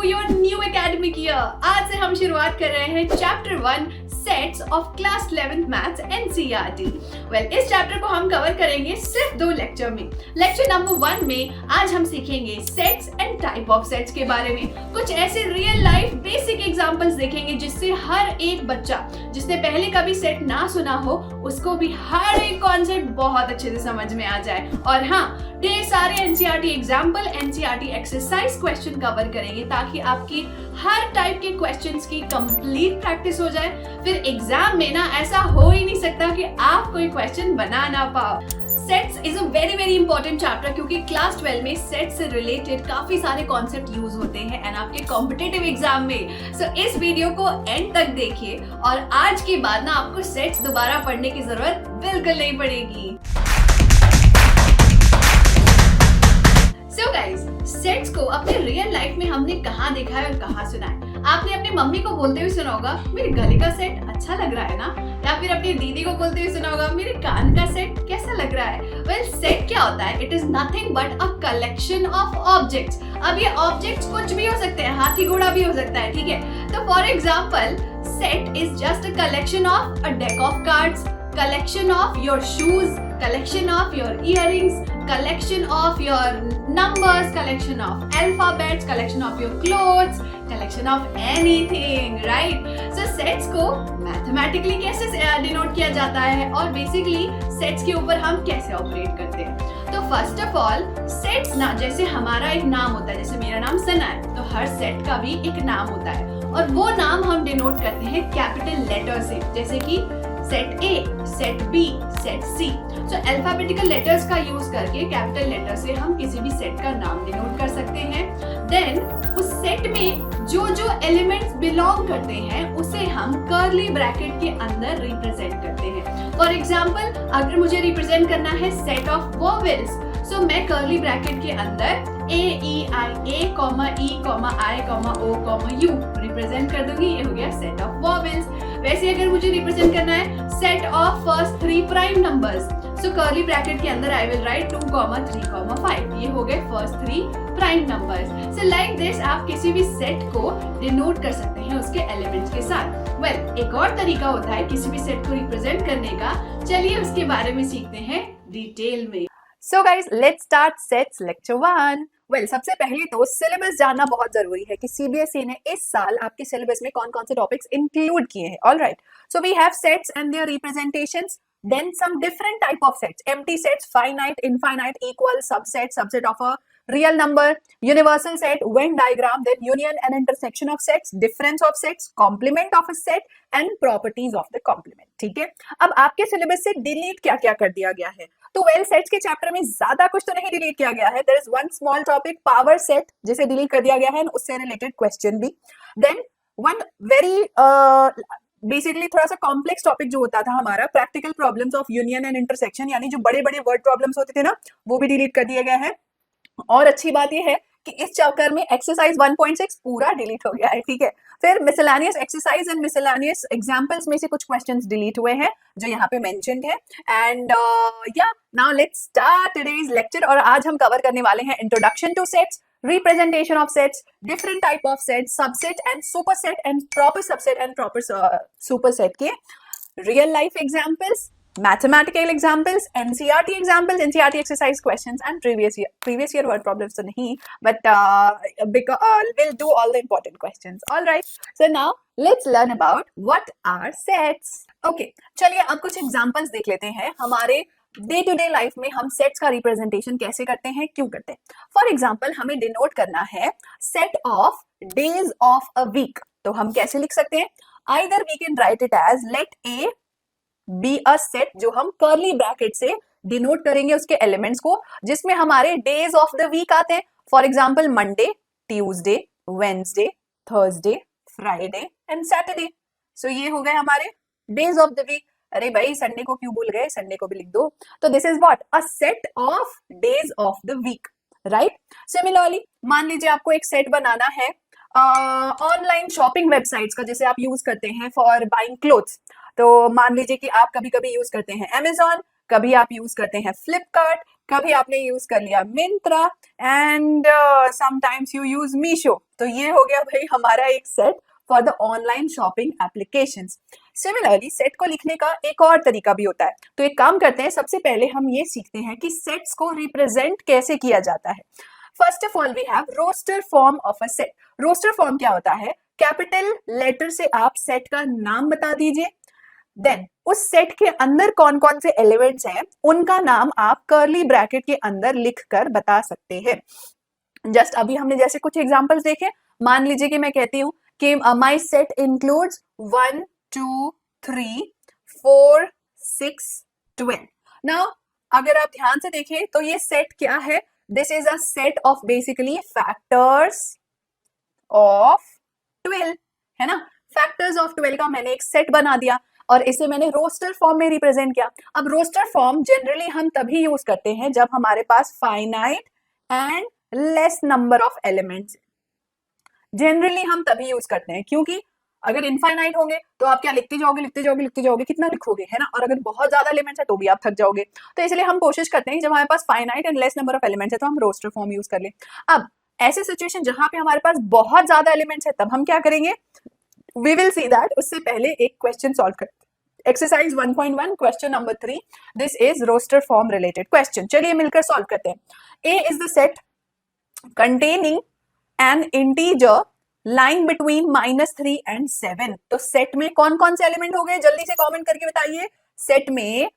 Your new academic year. आज से हम शुरुआत कर रहे हैं chapter 1 sets of class 11th maths NCERT. इस चैप्टर को हम कवर करेंगे सिर्फ 2 लेक्चर में। लेक्चर नंबर 1 में आज हम सीखेंगे sets and type of sets के बारे में। कुछ ऐसे रियल लाइफ बेसिक एग्जांपल्स देखेंगे जिससे हर एक बच्चा जिसने पहले कभी सेट ना सुना हो उसको भी हर एक कॉन्सेप्ट बहुत अच्छे से समझ में आ जाए। और हाँ, ढेर सारे NCERT example, NCERT exercise question cover करेंगे ताकि आपकी हर टाइप के क्वेश्चंस की कंप्लीट प्रैक्टिस हो जाए। फिर एग्जाम में ना ऐसा हो ही नहीं सकता कि आप कोई क्वेश्चन बना ना पाओ। Sets is a very very important chapter क्योंकि क्लास 12 में सेट से रिलेटेड काफी सारे कॉन्सेप्ट यूज होते हैं एंड आपके कॉम्पिटिटिव एग्जाम में। सो इस वीडियो को एंड तक देखिए और आज के बाद ना आपको सेट्स दोबारा पढ़ने की जरूरत बिल्कुल नहीं पड़ेगी। So guys, सेट्स को अपने रियल लाइफ में हमने कहाँ देखा है और कहाँ सुना है? आपने अपनी मम्मी को बोलते हुए सुना होगा मेरे गले का सेट अच्छा लग रहा है ना, या फिर अपनी दीदी को बोलते हुए सुना होगा मेरे कान का सेट कैसा लग रहा है। सेट क्या होता है? It is nothing but a collection of objects. अब ये ऑब्जेक्ट्स कुछ भी हो सकते हैं, हाथी घोड़ा भी हो सकता है, ठीक है। तो for example set is just a collection of a deck of cards, collection of your shoes, collection of your earrings, collection of your numbers, collection of alphabets, collection of your clothes, collection of anything, right? So sets को mathematically कैसे denote किया जाता है और basically sets के ऊपर हम कैसे ऑपरेट करते हैं। तो फर्स्ट ऑफ ऑल सेट्स ना, जैसे हमारा एक नाम होता है, जैसे मेरा नाम सना है, तो हर सेट का भी एक नाम होता है और वो नाम हम डिनोट करते हैं कैपिटल लेटर से, जैसे कि set A, set B, set C. So alphabetical letters का यूज करके कैपिटल लेटर से हम किसी भी सेट का नाम डिनोट कर सकते हैं। देन उस सेट में जो जो एलिमेंट्स बिलोंग करते हैं उसे हम कर्ली ब्रैकेट के अंदर रिप्रेजेंट करते हैं। फॉर एग्जाम्पल, अगर मुझे रिप्रेजेंट करना है सेट ऑफ वोवेल्स, सो मैं कर्ली ब्रैकेट के अंदर A E I A comma E comma I comma O comma U represent कर दूंगी। ये हो गया सेट ऑफ वोवेल्स। वैसे अगर मुझे रिप्रेजेंट करना है set of first 3 prime numbers, so curly bracket के अंदर आई विल राइट 2, 3, 5। ये हो गए first 3 prime numbers. So like this आप किसी भी सेट को डिनोट कर सकते हैं उसके एलिमेंट्स के साथ। एक और तरीका होता है किसी भी सेट को रिप्रेजेंट करने का। चलिए उसके बारे में सीखते हैं डिटेल में। So guys, let's start sets lecture 1. सबसे पहले तो सिलेबस जानना बहुत जरूरी है कि सीबीएसई ने इस साल आपके सिलेबस में कौन कौन से टॉपिक्स इंक्लूड किए हैं। All right, so we have sets and their representations, then some different type of sets: empty sets, finite, infinite, equal, subset, subset of a real number, universal set, Venn diagram, then union and intersection of sets, difference of sets, complement of a set and properties of the complement। ठीक है, अब आपके syllabus से delete क्या क्या कर दिया गया है? तो सेट्स के चैप्टर में ज्यादा कुछ तो नहीं डिलीट किया गया है। There is one small topic power set जिसे डिलीट कर दिया गया है, उससे रिलेटेड क्वेश्चन भी। देन वन वेरी बेसिकली थोड़ा सा कॉम्प्लेक्स टॉपिक जो होता था हमारा, practical problems of union and intersection, यानी जो बड़े बड़े वर्ड प्रॉब्लम्स होते थे ना, वो भी डिलीट कर दिया गया है। और अच्छी बात ये है कि इस चैप्टर में एक्सरसाइज 1.6 पूरा डिलीट हो गया है, ठीक है। फिर miscellaneous exercise and miscellaneous examples में से कुछ क्वेश्चंस डिलीट हुए हैं जो यहाँ पे मेंशन्ड है। एंड या now let's start today's lecture. और आज हम कवर करने वाले हैं introduction two sets, representation of sets, different type of sets, subset and superset and proper subset and proper superset के real life examples, mathematical examples, NCERT examples, NCERT exercise questions and previous year word problems तो नहीं, but we'll do all the important questions. All right, so now let's learn about what are sets. Okay, चलिए अब कुछ examples देख लेते हैं। हमारे day to day life में हम सेट्स का रिप्रेजेंटेशन कैसे करते हैं, क्यों करते हैं। फॉर एग्जाम्पल, हमें डिनोट करना है set of days of a week, तो हम कैसे लिख सकते हैं? Either we can write it as let A be a set, जो हम कर्ली ब्रैकेट से डिनोट करेंगे उसके एलिमेंट्स को, जिसमें हमारे डेज ऑफ द वीक आते हैं। For example, Monday, Tuesday, Wednesday, Thursday, Friday and Saturday. So ये हो गए हमारे डेज ऑफ द वीक। अरे भाई संडे को क्यों भूल गए, संडे को भी लिख दो। तो this is what, a set of days of the week, right. Similarly मान लीजिए आपको एक सेट बनाना है ऑनलाइन शॉपिंग वेबसाइट्स का, जैसे आप यूज करते हैं फॉर बाइंग क्लोथ्स। तो मान लीजिए कि आप कभी कभी यूज करते हैं Amazon, कभी आप यूज करते हैं फ्लिपकार्ट, कभी आपने यूज कर लिया Myntra and sometimes you use Meesho. तो ये हो गया भाई हमारा एक set for the online shopping applications. Similarly set को लिखने का एक और तरीका भी होता है। तो एक काम करते हैं, सबसे पहले हम ये सीखते हैं कि सेट्स को रिप्रेजेंट कैसे किया जाता है। First of all we have roster form of a set. Roster form क्या होता है? कैपिटल लेटर से आप सेट का नाम बता दीजिए, देन उस सेट के अंदर कौन कौन से एलिमेंट्स हैं उनका नाम आप कर्ली ब्रैकेट के अंदर लिख कर बता सकते हैं। जस्ट अभी हमने जैसे कुछ एग्जांपल्स देखे, मान लीजिए कि मैं कहती हूँ कि माय सेट इंक्लूड्स 1 2 3 4 6 12। नाउ अगर आप ध्यान से देखें तो ये सेट क्या है? This is a set of basically factors of 12, है ना। फैक्टर्स ऑफ 12 का मैंने एक सेट बना दिया और इसे मैंने रोस्टर फॉर्म में रिप्रेजेंट किया। अब रोस्टर फॉर्म जनरली हम तभी यूज करते हैं जब हमारे पास finite and less number of elements. Generally हम तभी यूज करते हैं, क्योंकि अगर इनफाइनाइट होंगे तो आप क्या लिखते जाओगे लिखते जाओगे लिखते जाओगे, कितना लिखोगे, है ना। और अगर बहुत ज्यादा एलिमेंट्स है तो भी आप थक जाओगे। तो इसलिए हम कोशिश करते हैं जब हमारे पास finite and less number of elements है तो हम रोस्टर फॉर्म यूज कर लें। अब ऐसे सिचुएशन जहां पे हमारे पास बहुत ज्यादा एलिमेंट्स है तब हम क्या करेंगे, वी विल सी दैट। उससे पहले एक क्वेश्चन सॉल्व करते हैं। Exercise 1.1 question number 3, this is roster form related question. चलिए मिलकर सॉल्व करते हैं। A is the set containing an integer line between -3 and 7। तो सेट में कौन कौन से एलिमेंट हो गए, जल्दी से कमेंट करके बताइए। सेट में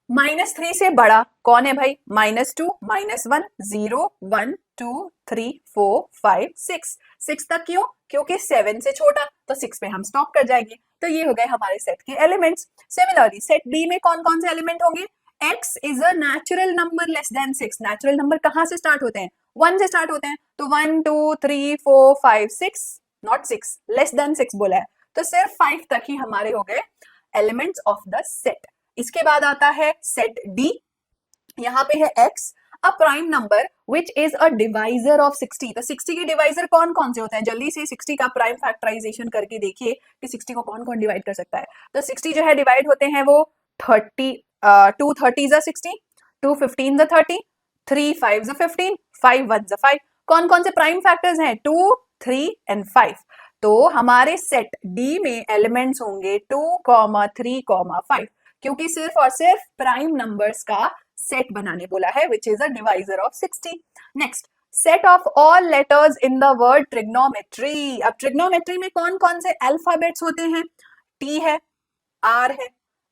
-3 से बड़ा कौन है भाई? -2, -1, 0, 1, 2, 3, 4, 5, 6। 6 तक क्यों? क्योंकि 7 से छोटा, तो 6 पे हम स्टॉप कर जाएंगे। तो ये हो गए हमारे सेट के एलिमेंट्स। सिमिलरली सेट बी में कौन कौन से एलिमेंट होंगे? x is a natural number less then 6। Natural number कहां से स्टार्ट होते हैं? 1 से स्टार्ट होते हैं। तो 1 2 3 4 5 6, नॉट 6, लेस देन 6 बोला है, तो सिर्फ 5 तक ही हमारे हो गए एलिमेंट्स ऑफ द सेट। इसके बाद आता है सेट डी। यहाँ पे है x, a prime number which is a divisor of 60। तो 60 के डिवाइजर कौन कौन से होते हैं? जल्दी से 60 का प्राइम फैक्टराइजेशन करके देखिए कि 60 को कौन कौन डिवाइड कर सकता है। तो 60 जो है डिवाइड होते हैं वो 30, 2 30s are 60, 2 15s are 30, 3 5s are 15, 5 1s are 5। कौन कौन से प्राइम फैक्टर्स हैं? 2 3 and 5। तो हमारे सेट डी में एलिमेंट्स होंगे 2 3 5, क्योंकि सिर्फ और सिर्फ प्राइम नंबर्स का सेट बनाने बोला है, which is a divisor of 60। Next, set of all letters in the word trigonometry. अब ट्रिग्नोमेट्री में कौन कौन से अल्फाबेट्स होते हैं? टी है, आर है,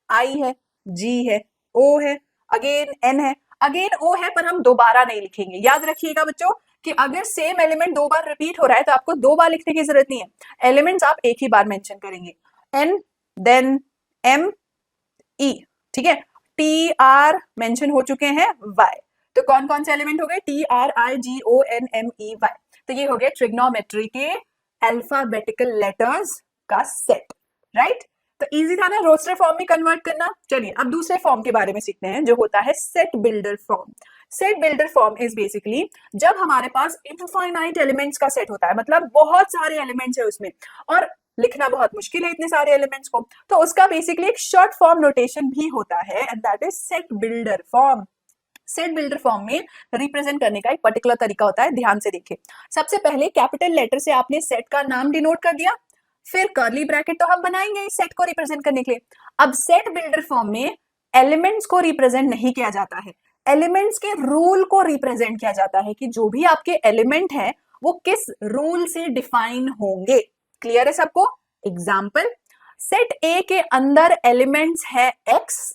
आई है, जी है, ओ है, अगेन एन है। अगेन ओ है पर हम दोबारा नहीं लिखेंगे। याद रखिएगा बच्चों कि अगर सेम एलिमेंट 2 बार रिपीट हो रहा है तो आपको 2 बार लिखने की जरूरत नहीं है। एलिमेंट्स आप एक ही बार मेंशन करेंगे, एन देन एम ई, ठीक है। टी आर मेंशन हो चुके हैं, वाई। तो कौन कौन से एलिमेंट हो गए? T R I G O N M E Y. तो ये हो गए ट्रिग्नोमेट्री के अल्फाबेटिकल लेटर्स का सेट, राइट। तो इजी था ना रोस्टर फॉर्म में कन्वर्ट करना। चलिए अब दूसरे फॉर्म के बारे में सीखते हैं जो होता है set builder form. Set builder form is basically जब हमारे पास इनफाइनाइट एलिमेंट्स का सेट होता है, मतलब बहुत सारे एलिमेंट्स है उसमें और लिखना बहुत मुश्किल है इतने सारे एलिमेंट्स को, तो उसका बेसिकली एक शॉर्ट फॉर्म नोटेशन भी होता है and that is set builder form. Set builder form में रिप्रेजेंट करने का एक पर्टिकुलर तरीका होता है, ध्यान से देखिए। सबसे पहले कैपिटल लेटर से आपने सेट का नाम डिनोट कर दिया, फिर कर्ली ब्रैकेट तो हम बनाएंगे इस सेट को रिप्रेजेंट करने के लिए। अब सेट बिल्डर फॉर्म में एलिमेंट्स को रिप्रेजेंट नहीं किया जाता है, एलिमेंट्स के रूल को रिप्रेजेंट किया जाता है कि जो भी आपके एलिमेंट है वो किस रूल से डिफाइन होंगे। क्लियर है सबको? एग्जाम्पल, सेट ए के अंदर एलिमेंट्स है एक्स,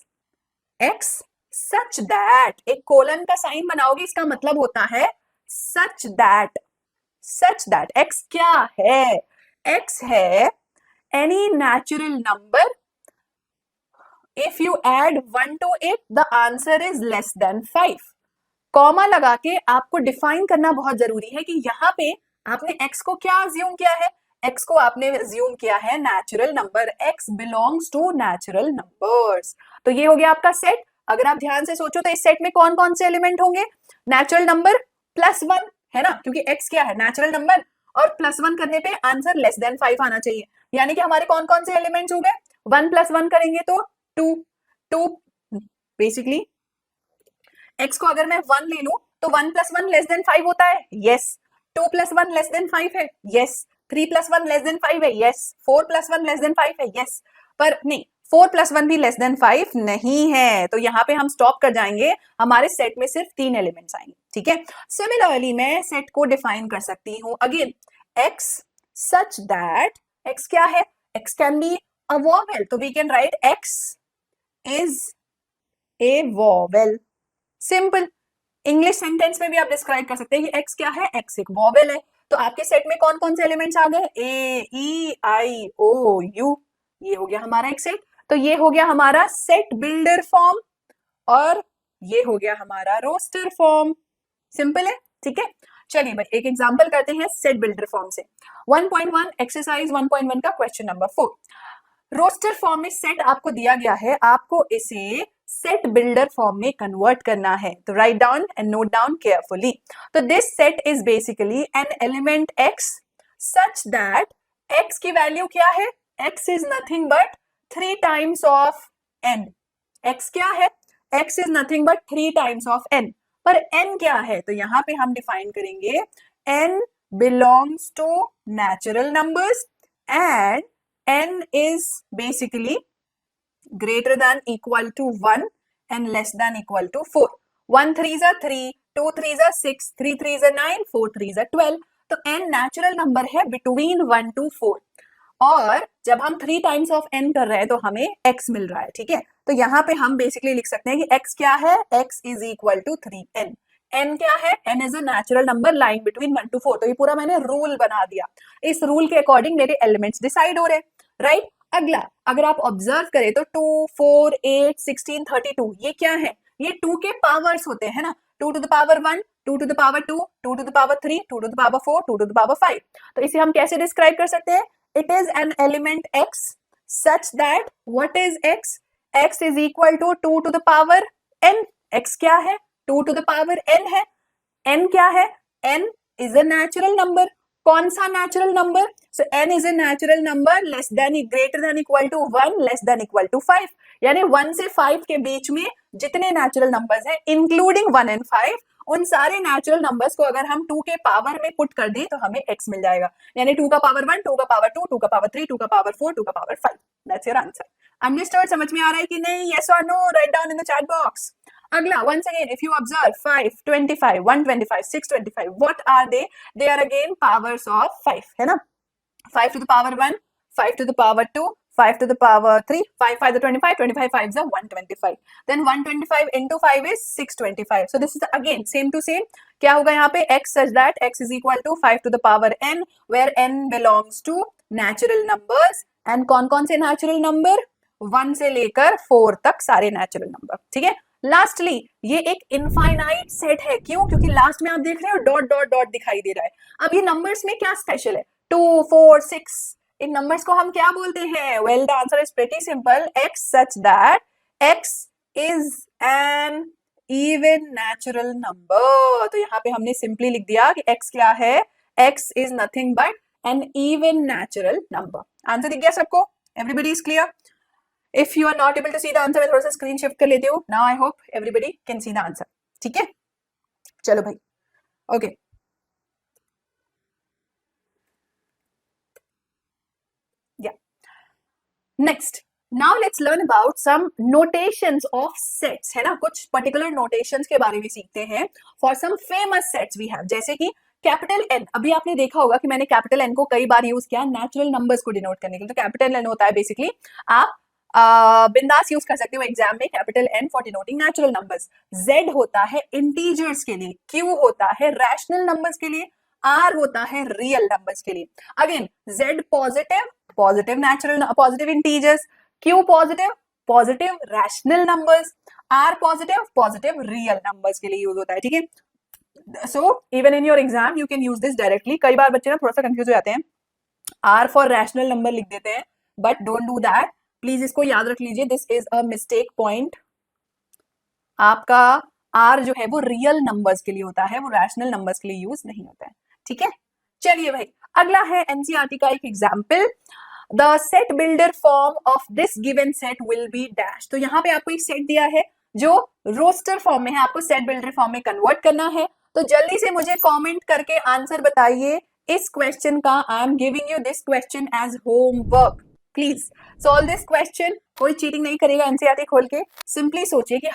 एक्स सच दैट, एक कोलन का साइन बनाओगे इसका मतलब होता है such that. Such that x क्या है? एक्स है any natural number if you add 1 to it the answer is less than 5। Comma लगा के आपको डिफाइन करना बहुत जरूरी है कि यहाँ पे आपने x को क्या अज्यूम किया है? x को आपने अज्यूम किया है natural number, x belongs to natural numbers. तो ये हो गया आपका सेट। अगर आप ध्यान से सोचो तो इस सेट में कौन कौन से एलिमेंट होंगे? नेचुरल नंबर +1 है ना, क्योंकि x क्या है? नेचुरल नंबर, और +1 करने पे आंसर लेस देन 5 आना चाहिए। यानी कि हमारे कौन कौन से एलिमेंट्स हो गए? 1 + 1 करेंगे तो 2, 2 बेसिकली x को अगर मैं 1 ले लूं तो 1 + 1 < 5 होता है, यस। 2 + 1 < 5 है, यस। 3 + 1 < 5 है, यस। 4 + 1 < 5 है, यस। पर नहीं, 4 + 1 भी < 5 नहीं है, तो यहाँ पे हम स्टॉप कर जाएंगे, हमारे सेट में सिर्फ 3 एलिमेंट्स आएंगे, ठीक है। सिमिलरली मैं सेट को डिफाइन कर सकती हूँ again, x such that x क्या है, x can be a vowel, तो we can write x is a vowel, simple. English sentence में भी आप डिस्क्राइब कर सकते हैं कि x क्या है, x एक वॉवेल है। तो आपके सेट में कौन कौन से एलिमेंट्स आ गए, ए ई आई ओ यू, ये हो गया हमारा एक सेट। तो ये हो गया हमारा सेट बिल्डर फॉर्म और ये हो गया हमारा रोस्टर फॉर्म, सिंपल है, ठीक है। चलिए भाई एक एग्जांपल करते हैं सेट बिल्डर फॉर्म से। 1.1 एक्सरसाइज 1.1 का क्वेश्चन नंबर 4। रोस्टर फॉर्म में सेट आपको दिया गया है, आपको इसे सेट बिल्डर फॉर्म में कन्वर्ट करना है, तो write down and note down carefully. तो this set is basically an element x such that x की वैल्यू क्या है, x is nothing but 3 times of n। x क्या है, x is nothing but 3 times of n। पर n क्या है, तो यहां पे हम डिफाइन करेंगे n belongs to natural numbers and n is basically greater than equal to 1 and less than equal to 4. 1 3s are 3, 2 3s are 6, 3 3s are 9, 4 3s are 12. तो n natural number है between 1 to 4 और जब हम 3 times of n कर रहे हैं तो हमें x मिल रहा है, ठीक है। तो यहाँ पे हम बेसिकली लिख सकते हैं कि x क्या है, x is equal to 3n। n क्या है, n is a natural number lying between 1 to 4। तो ये पूरा मैंने रूल बना दिया, इस रूल के अकॉर्डिंग मेरे एलिमेंट्स डिसाइड हो रहे हैं, राइट। अगला अगर आप ऑब्जर्व करें तो 2 4 8 16 32 ये क्या है, ये 2 के पावर्स होते हैं ना, 2 to the power 1, 2 to the power 2, 2 to the power 3, 2 to the power 4, 2 to the power 5। तो इसे हम कैसे डिस्क्राइब कर सकते हैं, it is an element x such that what is x, x is equal to 2 to the power n। x क्या है, 2 to the power n है। n क्या है, n is a natural number। कौन सा natural number, so n is a natural number less than greater than equal to 1 less than equal to 5, यानी 1 से 5 के बीच में जितने नेचुरल नंबर्स हैं इंक्लूडिंग 1 and 5, उन सारे नेचुरल नंबर्स को अगर हम 2 के पावर में पुट कर दें तो हमें x मिल जाएगा, यानी 2 का पावर 1, 2 का पावर 2, 2 का पावर 3, 2 का पावर 4, 2 का power 5। That's your answer. Understood, समझ में आ रहा है कि नहीं, यस और no, write down in the chat box. अगला once again if you observe 5 25 125 625 what are they are again powers of 5 है ना, 5 to the power 1, 5 to the power 2, 5 to the power 3, 5 5 the 25, 25 5 is 125, then 125 into 5 is 625। so this is again same to same, क्या होगा यहाँ पे, x such that x is equal to 5 to the power n where n belongs to natural numbers and कौन कौन से natural number, 1 से लेकर 4 तक सारे natural number, ठीक है। लास्टली ये एक इनफाइनाइट सेट है, क्यों, क्योंकि लास्ट में आप देख रहे हो डॉट डॉट डॉट दिखाई दे रहा है। अब ये नंबर्स में क्या स्पेशल है, 2 4 6, इन नंबर्स को हम क्या बोलते हैं, well the answer is pretty simple, x such that x is an even natural number. तो यहाँ पे हमने सिंपली लिख दिया कि x क्या है, x is nothing but an even natural number. Answer दिख गया सबको, everybody is clear. If you are not able to see the answer, मैं थोड़ा सा स्क्रीन शिफ्ट कर लेती हूँ। Now I hope everybody can see the answer. ठीक है, चलो भाई, okay. Yeah. Next, now let's learn about some notations of sets, है ना, कुछ particular notations के बारे में सीखते हैं for some famous sets we have, जैसे कि कैपिटल N। अभी आपने देखा होगा कि मैंने कैपिटल N को कई बार यूज किया नेचुरल नंबर्स को डिनोट करने के लिए। तो कैपिटल N होता है बेसिकली, आप बिंदास यूज कर सकते हो एग्जाम में, capital N for denoting natural numbers. Z होता है इंटीजर्स के लिए, Q होता है रैशनल नंबर्स के लिए, R होता है रियल नंबर्स के लिए। Again Z positive, positive natural positive integers, Q positive, positive rational numbers, R positive, positive real numbers के लिए यूज होता है, ठीक है। So even in your exam you can use this directly. कई बार बच्चे ना थोड़ा सा कंफ्यूज हो जाते हैं, R फॉर रैशनल नंबर लिख देते हैं, but don't do that, please इसको याद रख लीजिए, this is a mistake point. आपका R जो है वो रियल नंबर्स के लिए होता है, वो रैशनल नंबर्स के लिए यूज नहीं होता है, ठीक है। चलिए भाई, अगला है एनसीईआरटी का एक example, the set builder form of this given set will be dash. तो यहाँ पे आपको एक सेट दिया है, जो रोस्टर फॉर्म में है आपको सेट बिल्डर फॉर्म में कन्वर्ट करना है। तो जल्दी से मुझे कमेंट करके आंसर बताइए इस क्वेश्चन का। I am giving you this question as homework, please solve this question. कोई चीटिंग नहीं करेगा एनसीईआरटी खोल के। सिंपली सोचिए कि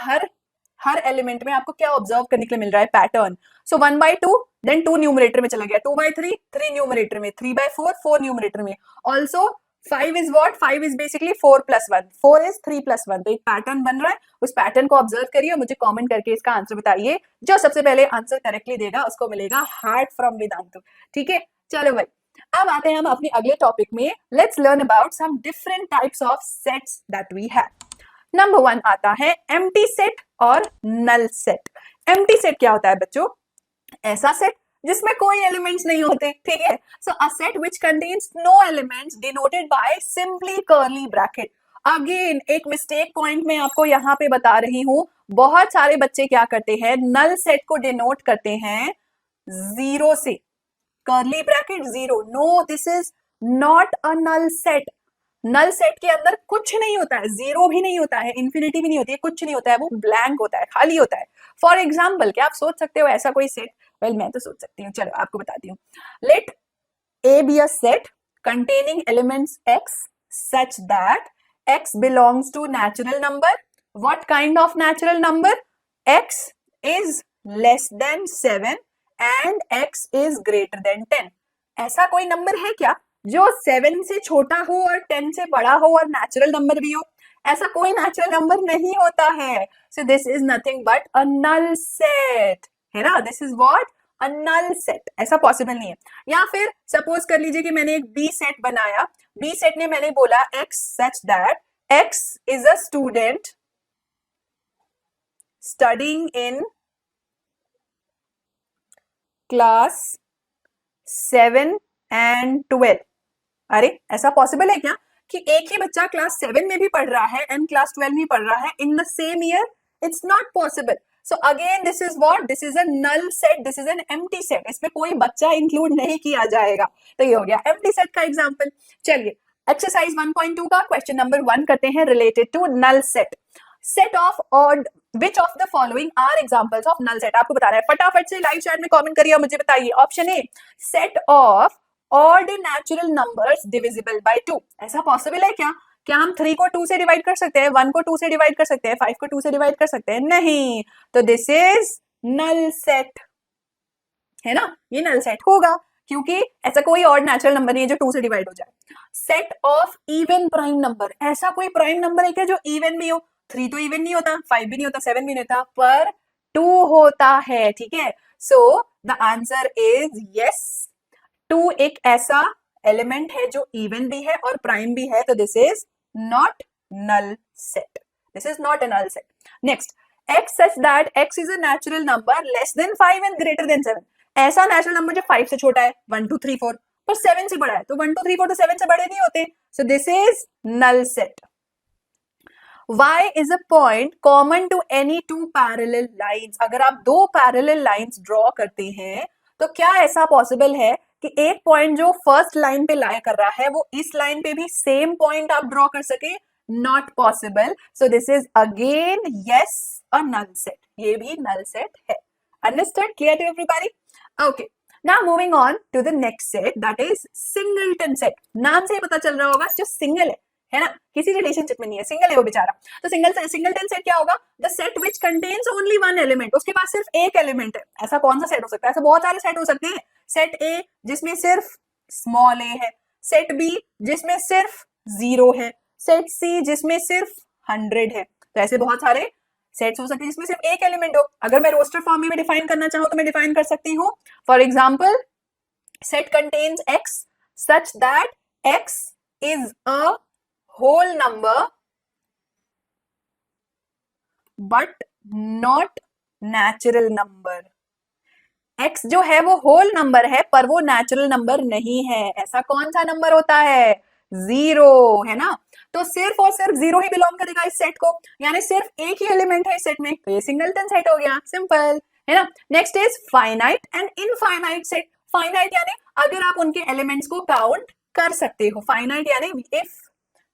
हर एलिमेंट में आपको क्या ऑब्जर्व करने के लिए मिल रहा है, पैटर्न। सो 1/2 देन 2 न्यूमरेटर में चला गया, 2/3 3 न्यूमरेटर में, 3/4 4 न्यूमरेटर में। Also 5 is what, 5 is basically 4 + 1, 4 is 3 + 1। तो एक पैटर्न बन रहा है, उस पैटर्न को ऑब्जर्व करिए और मुझे कमेंट करके इसका आंसर बताइए। जो सबसे पहले आंसर करेक्टली देगा उसको मिलेगा हार्ट फ्रॉम वेदांतु। ठीक है, चलो भाई अब आते हैं हम अपने अगले टॉपिक में। Let's learn about some different types of sets that we have. Number 1 आता है एम्प्टी सेट और नल सेट। एम्प्टी सेट क्या होता है बच्चों? ऐसा सेट जिसमें कोई एलिमेंट्स नहीं होते, ठीक है। So a set which contains no elements denoted by simply curly bracket. Again एक मिस्टेक पॉइंट मैं आपको यहाँ पे बता रही हूँ। बहुत सारे बच्चे क्या करते हैं, नल सेट को डिनोट करते हैं 0 से, curly bracket 0। No, this is not a null set. Null set के अंदर कुछ नहीं होता है, 0 भी नहीं होता है, इंफिनिटी भी नहीं होती है, कुछ नहीं होता है, वो ब्लैंक होता है, खाली होता है। फॉर एग्जाम्पल क्या आप सोच सकते हो ऐसा कोई सेट? वेल मैं तो सोच सकती हूँ, चलो आपको बताती हूँ। Let A be a set containing elements x such that x belongs to natural number. What kind of natural number? X is less than 7 and x is greater than 10. ऐसा कोई नंबर है क्या जो 7 से छोटा हो और 10 से बड़ा हो और नेचुरल नंबर भी हो? ऐसा कोई नेचुरल नंबर नहीं होता है। So this is nothing but a null set, है ना? This is what? A null set. ऐसा पॉसिबल नहीं है। या फिर सपोज कर लीजिए कि मैंने एक बी सेट बनाया, बी सेट ने मैंने बोला x such that x is a student studying in class 7 and 12। अरे ऐसा पॉसिबल है क्या कि एक ही बच्चा क्लास 7 में भी पढ़ रहा है एंड क्लास 12 में पढ़ रहा है in the same year? It's not possible. So again this is what, this is a null set, this is an empty set. इसमें कोई बच्चा इंक्लूड नहीं किया जाएगा। तो ये हो गया एम्प्टी सेट का एग्जांपल। चलिए एक्सरसाइज 1.2 का क्वेश्चन नंबर 1 करते हैं related to null set. Set of odd which of the following are examples of null set? आपको बताना है, फटाफट से लाइव चैट में कमेंट करिए और मुझे बताइए। Option A, set of odd natural numbers divisible by 2। ऐसा पॉसिबल है क्या? क्या हम 3 को 2 से डिवाइड कर सकते हैं, 1 को 2 से डिवाइड कर सकते हैं, 5 को 2 से डिवाइड कर सकते हैं? नहीं। तो दिस इज नल सेट, है ना? ये नल सेट होगा क्योंकि ऐसा कोई और नेचुरल नंबर नहीं है जो 2 से डिवाइड हो जाए। Set of even prime number. ऐसा कोई प्राइम नंबर है क्या जो इवन भी हो? 3 तो इवन नहीं होता, 5 भी नहीं होता, 7 भी नहीं होता, पर 2 होता है, ठीक है। So the answer is yes, 2 एक ऐसा एलिमेंट है जो इवन भी है और प्राइम भी है। तो this is not null set, this is not a null set. Next, x such that x is a natural number less than 5 and greater than 7। ऐसा नेचुरल नंबर जो 5 से छोटा है, 1 2 3 4, पर 7 से बड़ा है, तो 1 2 3 4 तो 7 से बड़े नहीं होते। So this is null set. y is a point common to any two parallel lines। अगर आप दो parallel lines ड्रॉ करते हैं तो क्या ऐसा पॉसिबल है कि एक पॉइंट जो फर्स्ट लाइन पे लाई कर रहा है वो इस लाइन पे भी सेम पॉइंट आप ड्रॉ कर सके? Not possible. So this is again yes a null set, ये भी नल सेट है। Understood? Clear to everybody? Okay, now moving on to the next set that is singleton set. नाम से ही पता चल रहा होगा जो सिंगल है ना, किसी रिलेशनशिप में नहीं है, सिंगल है वो बेचारा। तो सिंगलटन सेट क्या होगा? The set which contains only one element. उसके पास सिर्फ एक एलिमेंट है। ऐसा कौन सा सेट हो सकता है? ऐसे बहुत सारे सेट हो सकते हैं। सेट ए जिसमें सिर्फ स्मॉल ए है, सेट बी जिसमें सिर्फ 0 है, सेट सी जिसमें सिर्फ 100 है। तो ऐसे बहुत सारे सेट्स हो सकते हैं जिसमें सिर्फ एक एलिमेंट हो। अगर मैं रोस्टर फॉर्म में डिफाइन करना चाहूँ तो मैं डिफाइन कर सकती हूँ। For example, set contains x such that x is a whole number but not natural number। x जो है वो होल नंबर है पर वो नेचुरल नंबर नहीं है। ऐसा कौन सा नंबर होता है? 0, है ना? तो सिर्फ और सिर्फ 0 ही बिलोंग करेगा इस सेट को, यानी सिर्फ एक ही एलिमेंट है इस सेट में, तो ये सिंगलटन सेट हो गया। सिंपल, है ना? Next is finite and infinite set. Finite यानी अगर आप उनके एलिमेंट्स को काउंट कर सकते हो। फाइनाइट यानी if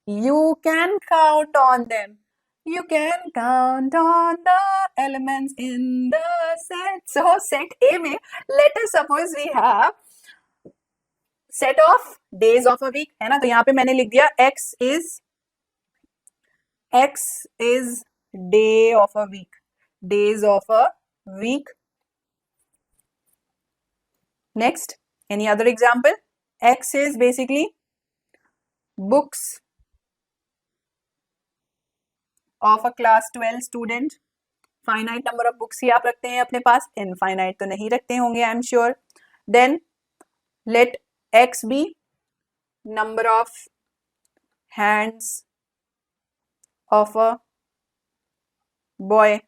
you can count on them, You can count on the elements in the set. So set A में let us suppose we have set of days of a week, है ना. तो यहाँ पे मैंने लिख दिया x is day of a week, days of a week. Next, any other example? X is basically books of a class 12 student. Finite number of books ही आप रखते हैं अपने पास, इनफाइनाइट तो नहीं रखते होंगे, I am sure. Then let x be number of hands of a boy,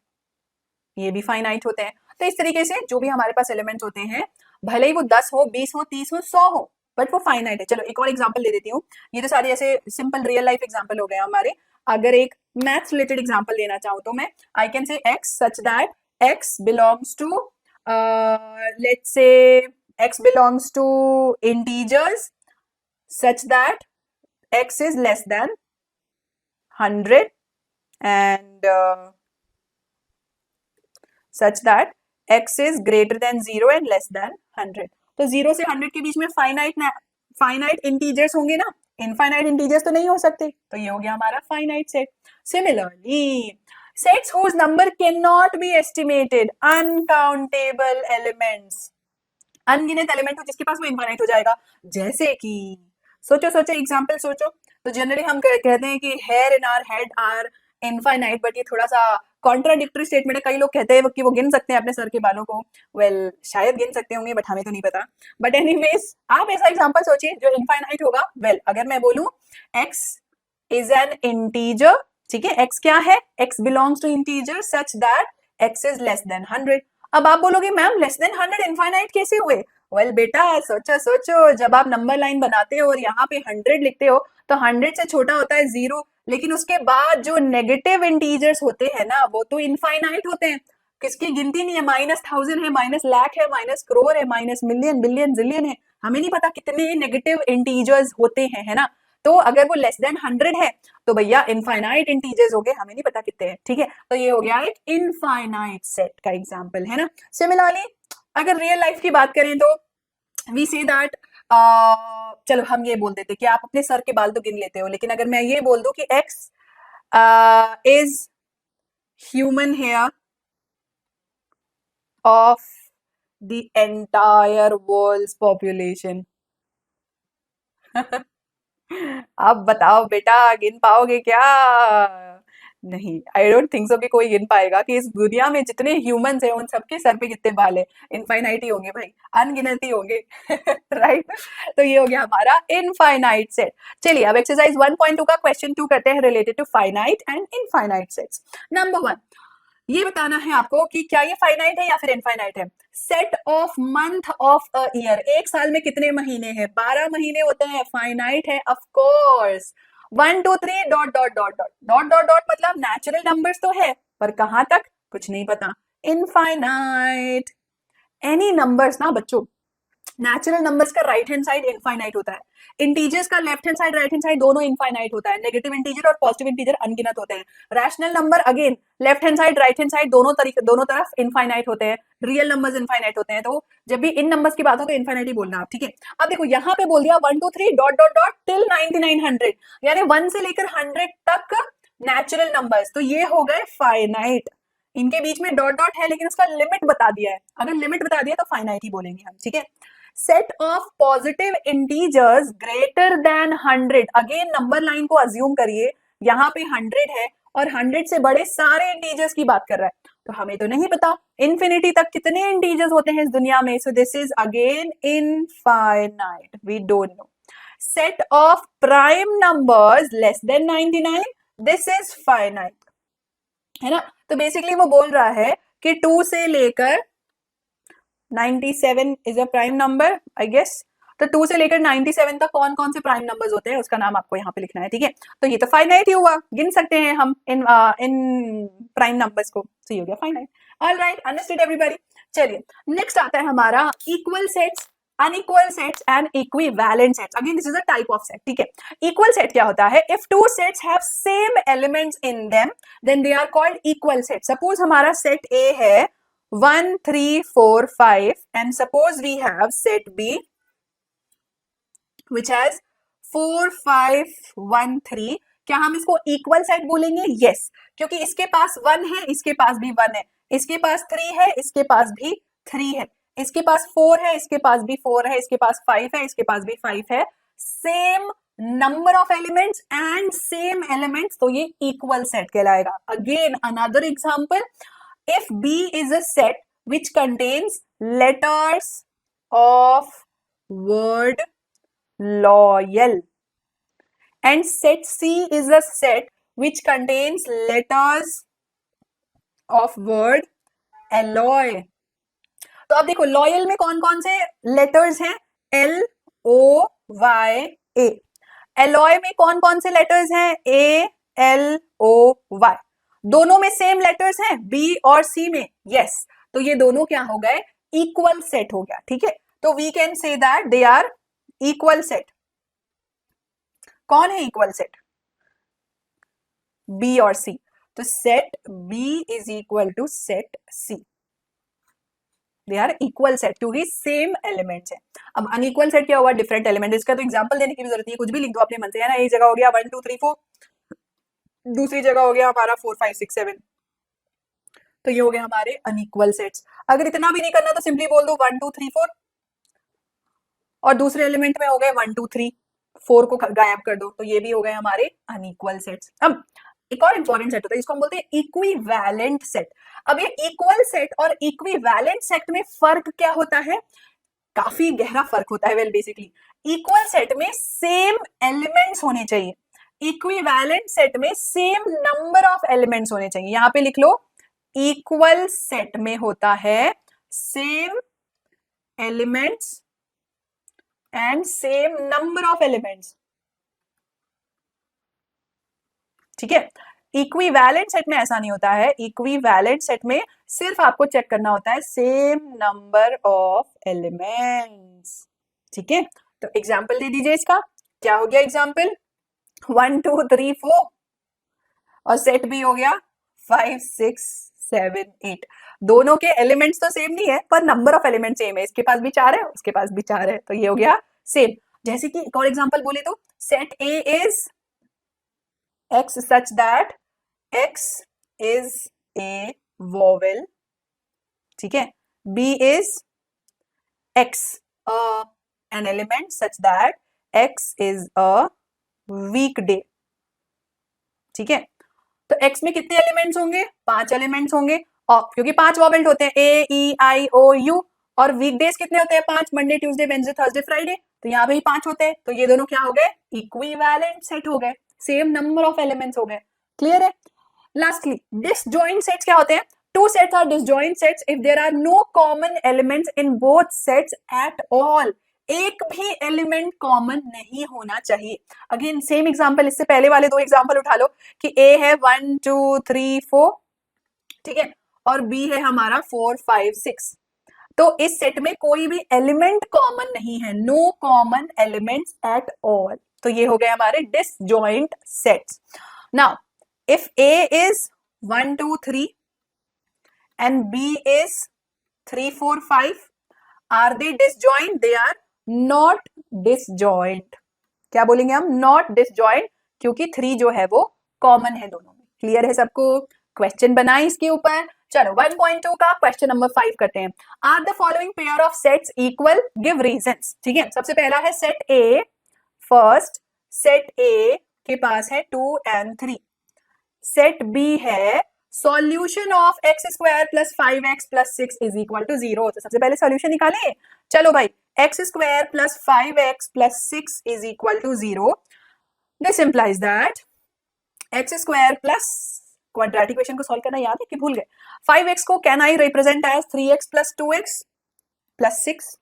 ये भी फाइनाइट होते हैं. तो इस तरीके से जो भी हमारे पास एलिमेंट्स होते हैं, भले ही वो 10 हो, 20 हो, 30 हो, 100 हो, बट वो फाइनाइट है. चलो एक और एग्जांपल दे देती हूँ. ये तो सारे ऐसे सिंपल रियल लाइफ एग्जांपल हो गए हमारे. अगर एक मैथ्स रिलेटेड एग्जांपल देना चाहूँ तो मैं I can say x such that x belongs to let's say x belongs to integers such that x is less than 100 and such that x is greater than 0 and less than 100. तो 0 से 100 के बीच में finite integers होंगे ना, infinite integers तो नहीं हो सकते. तो ये हो गया हमारा finite set. Similarly sets whose number cannot be estimated, uncountable elements, अनगिनत एलिमेंट हो जिसके पास वो इनफाइनाइट हो जाएगा. जैसे कि सोचो एग्जांपल सोचो. तो जनरली हम कहते हैं कि hair in our head are infinite, but ये थोड़ा सा कॉन्ट्राडिक्टरी स्टेटमेंट है. कई लोग कहते हैं कि वो गिन सकते हैं अपने सर के बालों को. वेल शायद गिन सकते होंगे, बट हमें तो नहीं पता. बट एनीवेज आप ऐसा एग्जांपल सोचिए जो इनफाइनाइट होगा. वेल अगर मैं बोलूं x इज एन इंटीजर, ठीक है, x क्या है, x belongs to integer such that x is less than 100. अब आप बोलोगे मैम लेस देन 100 इनफाइनाइट कैसे हुए? वेल बेटा सोचो जब आप नंबर लाइन बनाते हो और यहाँ पे 100 लिखते हो तो 100 से छोटा होता है 0, लेकिन उसके बाद जो नेगेटिव इंटीजर्स होते हैं ना वो तो इनफाइनाइट होते हैं. किसकी गिनती नहीं है, -1000 है, -लाख है, -करोड़ है, -मिलियन, बिलियन, जिलियन है, हमें नहीं पता कितने नेगेटिव इंटीजर्स होते हैं, है ना. तो अगर वो लेस देन 100 है तो भैया इनफाइनाइट इंटीजर्स हो गए, हमें नहीं पता कितने हैं, ठीक है. तो ये हो गया एक इनफाइनाइट सेट का एग्जाम्पल, है ना. सिमिलरली अगर रियल लाइफ की बात करें तो वी से दैट चलो हम ये बोल देते कि आप अपने सर के बाल तो गिन लेते हो, लेकिन अगर मैं ये बोल दूं कि x is human hair of the entire world's population, अब बताओ बेटा गिन पाओगे क्या? नहीं, आई डोंट थिंक सो कि कोई गिन पाएगा कि इस दुनिया में जितने ह्यूमंस हैं उन सबके सर पे कितने बाल है. इनफाइनाइट ही होंगे भाई, अनगिनत ही होंगे. राइट. तो ये हो गया हमारा इनफाइनाइट सेट. चलिए अब एक्सरसाइज 1.2 का क्वेश्चन 2 करते हैं related to finite and infinite sets. Number 1, ये बताना है आपको कि क्या ये फाइनाइट है या फिर इनफाइनाइट है. Set of month of a year, एक साल में कितने महीने हैं? 12 महीने होते हैं. फाइनाइट है of course. 1 2 3 dot dot dot dot dot dot dot मतलब नेचुरल नंबर्स तो है पर कहां तक कुछ नहीं पता. इनफाइनाइट एनी नंबर्स ना बच्चों, नेचुरल नंबर्स का राइट हैंड साइड इनफाइनाइट होता है, इंटीजर्स का left hand side right hand side दोनों इनफाइनाइट होता है, नेगेटिव इंटीजर और पॉजिटिव इंटीजर अनगिनत होते हैं. Rational number again left hand side right hand side दोनों तरफ इनफाइनाइट होते हैं. रियल नंबर्स इनफाइनाइट होते हैं. तो जब भी इन नंबर्स की बात हो तो इनफाइनाइट ही बोलना आप, ठीक है. अब देखो यहाँ पे बोल दिया 1 2 3 डॉट डॉट डॉट टिल 9900, यानी 1 से लेकर 100 तक नेचुरल नंबर्स. तो ये हो गए फाइनाइट. इनके बीच में डॉट डॉट है लेकिन उसका लिमिट बता दिया है. अगर लिमिट बता दिया तो फाइनाइट ही बोलेंगे हम, ठीक है. Set of positive integers greater than 100, again number line को अज्यूम करिए, यहाँ पे 100 है और 100 से बड़े सारे इंटीजर्स की बात कर रहा है. तो हमें तो नहीं पता इन्फिनिटी तक कितने इंटीजर्स होते हैं इस दुनिया में. So this is again infinite, we don't know. Set of prime numbers less than 99, this is finite, है ना. तो बेसिकली वो बोल रहा है कि 2 से लेकर 97 is a prime number I guess. तो 2 से लेकर 97 तक कौन कौन से प्राइम नंबर्स होते हैं उसका नाम आपको यहाँ पे लिखना है, ठीक है. तो ये तो फाइनाइट ही हुआ, गिन सकते हैं हम इन प्राइम नंबर्स को. तो ये हो गया फाइनाइट. Alright, understood everybody. चलिए नेक्स्ट आता है हमारा equal sets. unequal sets and equivalent sets. Again, this is a type of set. ठीक है, equal set क्या होता है? If two sets have same elements in them, then they are called equal sets. Suppose हमारा set A है 1, 3, 4, 5, and suppose we have set B which has 4, 5, 1, 3. क्या हम इसको इक्वल सेट बोलेंगे? यस, क्योंकि इसके पास 1 है, इसके पास भी 1 है, इसके पास 3 है, इसके पास भी 3 है, इसके पास 4 है, इसके पास भी 4 है, इसके पास 5 है, इसके पास भी 5 है. Same number of elements and same elements, तो ये इक्वल सेट कहलाएगा. Again another example, if B is a set which contains letters of word loyal and set C is a set which contains letters of word alloy. तो अब देखो loyal में कौन कौन से लेटर्स हैं? LOYA. एलॉय में कौन कौन से लेटर्स हैं? ALOY. दोनों में सेम लेटर्स हैं B और C में? यस. तो ये दोनों क्या हो गए? इक्वल सेट हो गया. ठीक है, तो we can say that they are equal set. कौन है इक्वल सेट? B और C. तो set B is equal to set C. They are equal set क्योंकि सेम एलिमेंट्स है. अब अनइक्वल सेट क्या हुआ? Different element. इसका तो एग्जांपल देने की भी जरूरत नहीं है, कुछ भी लिख दो अपने मन से, है ना. एक जगह हो गया 1 2 3 4, दूसरी जगह हो गया हमारा 4 5 6 7. तो ये हो गए हमारे अनइक्वल सेट्स. अगर इतना भी नहीं करना तो सिंपली बोल दो 1 2 3 4 और दूसरे एलिमेंट में हो गए 1 2 3, 4 को गायब कर दो, तो ये भी हो गए हमारे अनइक्वल सेट्स. अब एक और इंपॉर्टेंट सेट होता है, इसको हम बोलते हैं इक्विवेलेंट सेट. अब ये इक्वल सेट और इक्विवेलेंट सेट में फर्क क्या होता है? काफी गहरा फर्क होता है. वेल बेसिकली इक्वल सेट में सेम एलिमेंट्स होने चाहिए, इक्विवेलेंट सेट में सेम नंबर ऑफ एलिमेंट्स होने चाहिए. यहां पे लिख लो, इक्वल सेट में होता है same elements and same number of elements. ठीक है, इक्विवेलेंट सेट में ऐसा नहीं होता है. इक्विवेलेंट सेट में सिर्फ आपको चेक करना होता है सेम नंबर ऑफ एलिमेंट्स. ठीक है, तो एग्जांपल दे दीजिए इसका. क्या हो गया एग्जांपल? 1 2 3 4 और सेट भी हो गया 5 6 7 8. दोनों के एलिमेंट्स तो सेम नहीं है पर नंबर ऑफ एलिमेंट सेम है. इसके पास भी 4 है, उसके पास भी 4 है, तो ये हो गया सेम. जैसे कि एक और एग्जांपल बोले तो set A is X such that X is a vowel. ठीक है, B is X an element such that X is a weekday. ठीक है, तो X में कितने एलिमेंट्स होंगे? 5 एलिमेंट्स होंगे. और क्योंकि 5 वॉवेल होते हैं A E I O U, और वीकडेज कितने होते हैं? 5, Monday Tuesday Wednesday Thursday Friday. तो यहाँ पे ही 5 होते हैं. तो ये दोनों क्या हो गए? इक्विवेलेंट सेट हो गए, सेम नंबर ऑफ एलिमेंट्स हो गए. क्लियर है? लास्टली डिसजॉइंट सेट्स क्या होते हैं? Two sets are disjoint sets if there are no common elements in both sets at all. एक भी एलिमेंट कॉमन नहीं होना चाहिए. अगेन सेम एग्जांपल, इससे पहले वाले 2 एग्जांपल उठा लो कि A है 1 2 3 4, ठीक है, और B है हमारा 4 5 6. तो इस सेट में कोई भी एलिमेंट कॉमन नहीं है, no common elements at all. तो ये हो गए हमारे disjoint sets. Now if A is 1 2 3 and B is 3 4 5, are they disjoint? They are not disjoint. क्या बोलेंगे हम? Not disjoint, क्योंकि 3 जो है वो कॉमन है दोनों में. क्लियर है सबको? क्वेश्चन बनाए इसके ऊपर. चलो 1.2 का क्वेश्चन नंबर 5 करते हैं. Are the following pair of sets equal? Give reasons. ठीक है, सबसे पहला है set A. First set A के पास है 2 and 3. सेट B है solution of x square plus 5x plus 6 is equal to 0. तो सबसे पहले सॉल्यूशन निकालें. चलो भाई, x square plus 5x plus 6 is equal to 0. This implies that x square plus, quadratic equation को सॉल्व करना याद है कि भूल गए? 5x को can I represent as 3x plus 2x plus 6.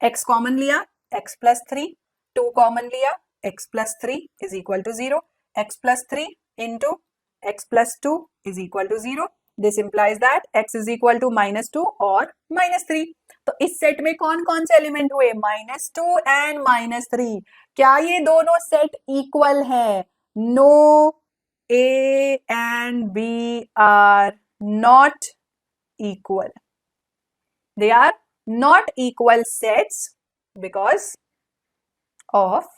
x common लिया, x प्लस 3, 2 कॉमन लिया, x plus 3 is equal to 0. x plus 3 into x plus 2 is equal to 0. This implies that x is equal to -2 or -3. तो इस set में कौन कौन से element हुए, -2 and -3। क्या ये दोनों सेट इक्वल है? No, A and B are not equal. They are not equal sets because of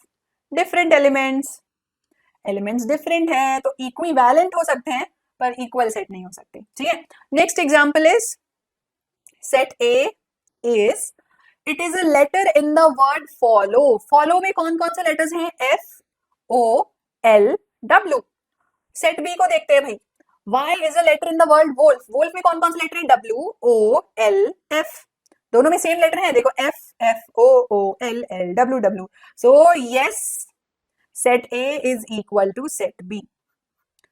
different elements. Elements different हैं तो equivalent हो सकते हैं पर equal set नहीं हो सकते, ठीक है। Next example is set A is it is a letter in the word follow. Follow में कौन कौन से letters हैं? F, O, L, W. Set B को देखते हैं भाई, Y is a letter in the word wolf. Wolf में कौन कौन से लेटर है? W, O, L, F. दोनों में सेम लेटर है, देखो F, F, O, O, L, L, W, W. So yes, set A is equal to set B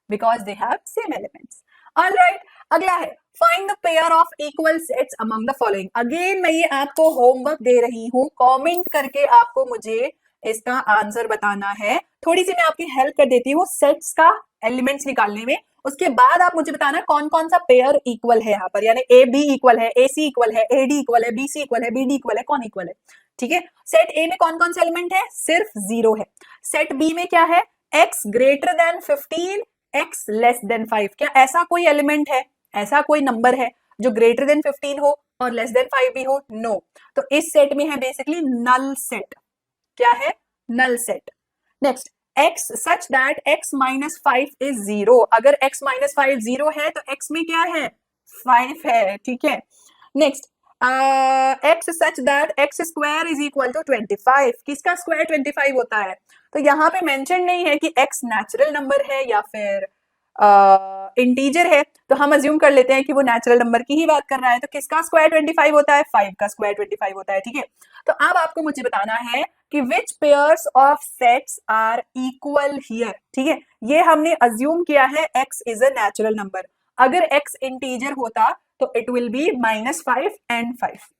because they have same elements. All right, अगला है find the pair of equal sets among the following. Again मैं ये आपको homework दे रही हूँ, comment करके आपको मुझे इसका आंसर बताना है। थोड़ी सी मैं आपकी हेल्प कर देती हूँ सेट्स का एलिमेंट्स निकालने में, उसके बाद आप मुझे बताना कौन कौन सा पेयर इक्वल है यहाँ पर, यानी ए बी इक्वल है, ए सी इक्वल है, ए डी इक्वल है, बी सी इक्वल है, बी डी इक्वल है, कौन इक्वल है, ठीक है। सेट ए में कौन कौन से एलिमेंट है? सिर्फ 0 है। सेट बी में क्या है? x greater than 15, x less than 5। क्या ऐसा कोई एलिमेंट है, ऐसा कोई नंबर है जो ग्रेटर देन 15 हो और लेस देन 5 भी हो? नो। तो इस सेट में है बेसिकली नल सेट। क्या है? Null set. Next, x such that x minus 5 is 0। अगर x minus 5 0 है तो x में क्या है? 5 है, ठीक है। Next, x such that x square is equal to 25। किसका स्क्वायर 25 होता है? तो यहाँ पे मेंशन नहीं है कि x नेचुरल नंबर है या फिर इंटीजर है, तो हम अज्यूम कर लेते हैं कि वो नेचुरल नंबर की ही बात कर रहा है। तो किसका स्क्वायर 25 होता है? 5 का स्क्वायर 25 होता है, ठीक है। तो अब आपको मुझे बताना है कि which pairs of sets are equal here, ठीक है। ये हमने अज्यूम किया है x is a natural number. अगर x इंटीजर होता तो इट विल बी -5 एंड 5,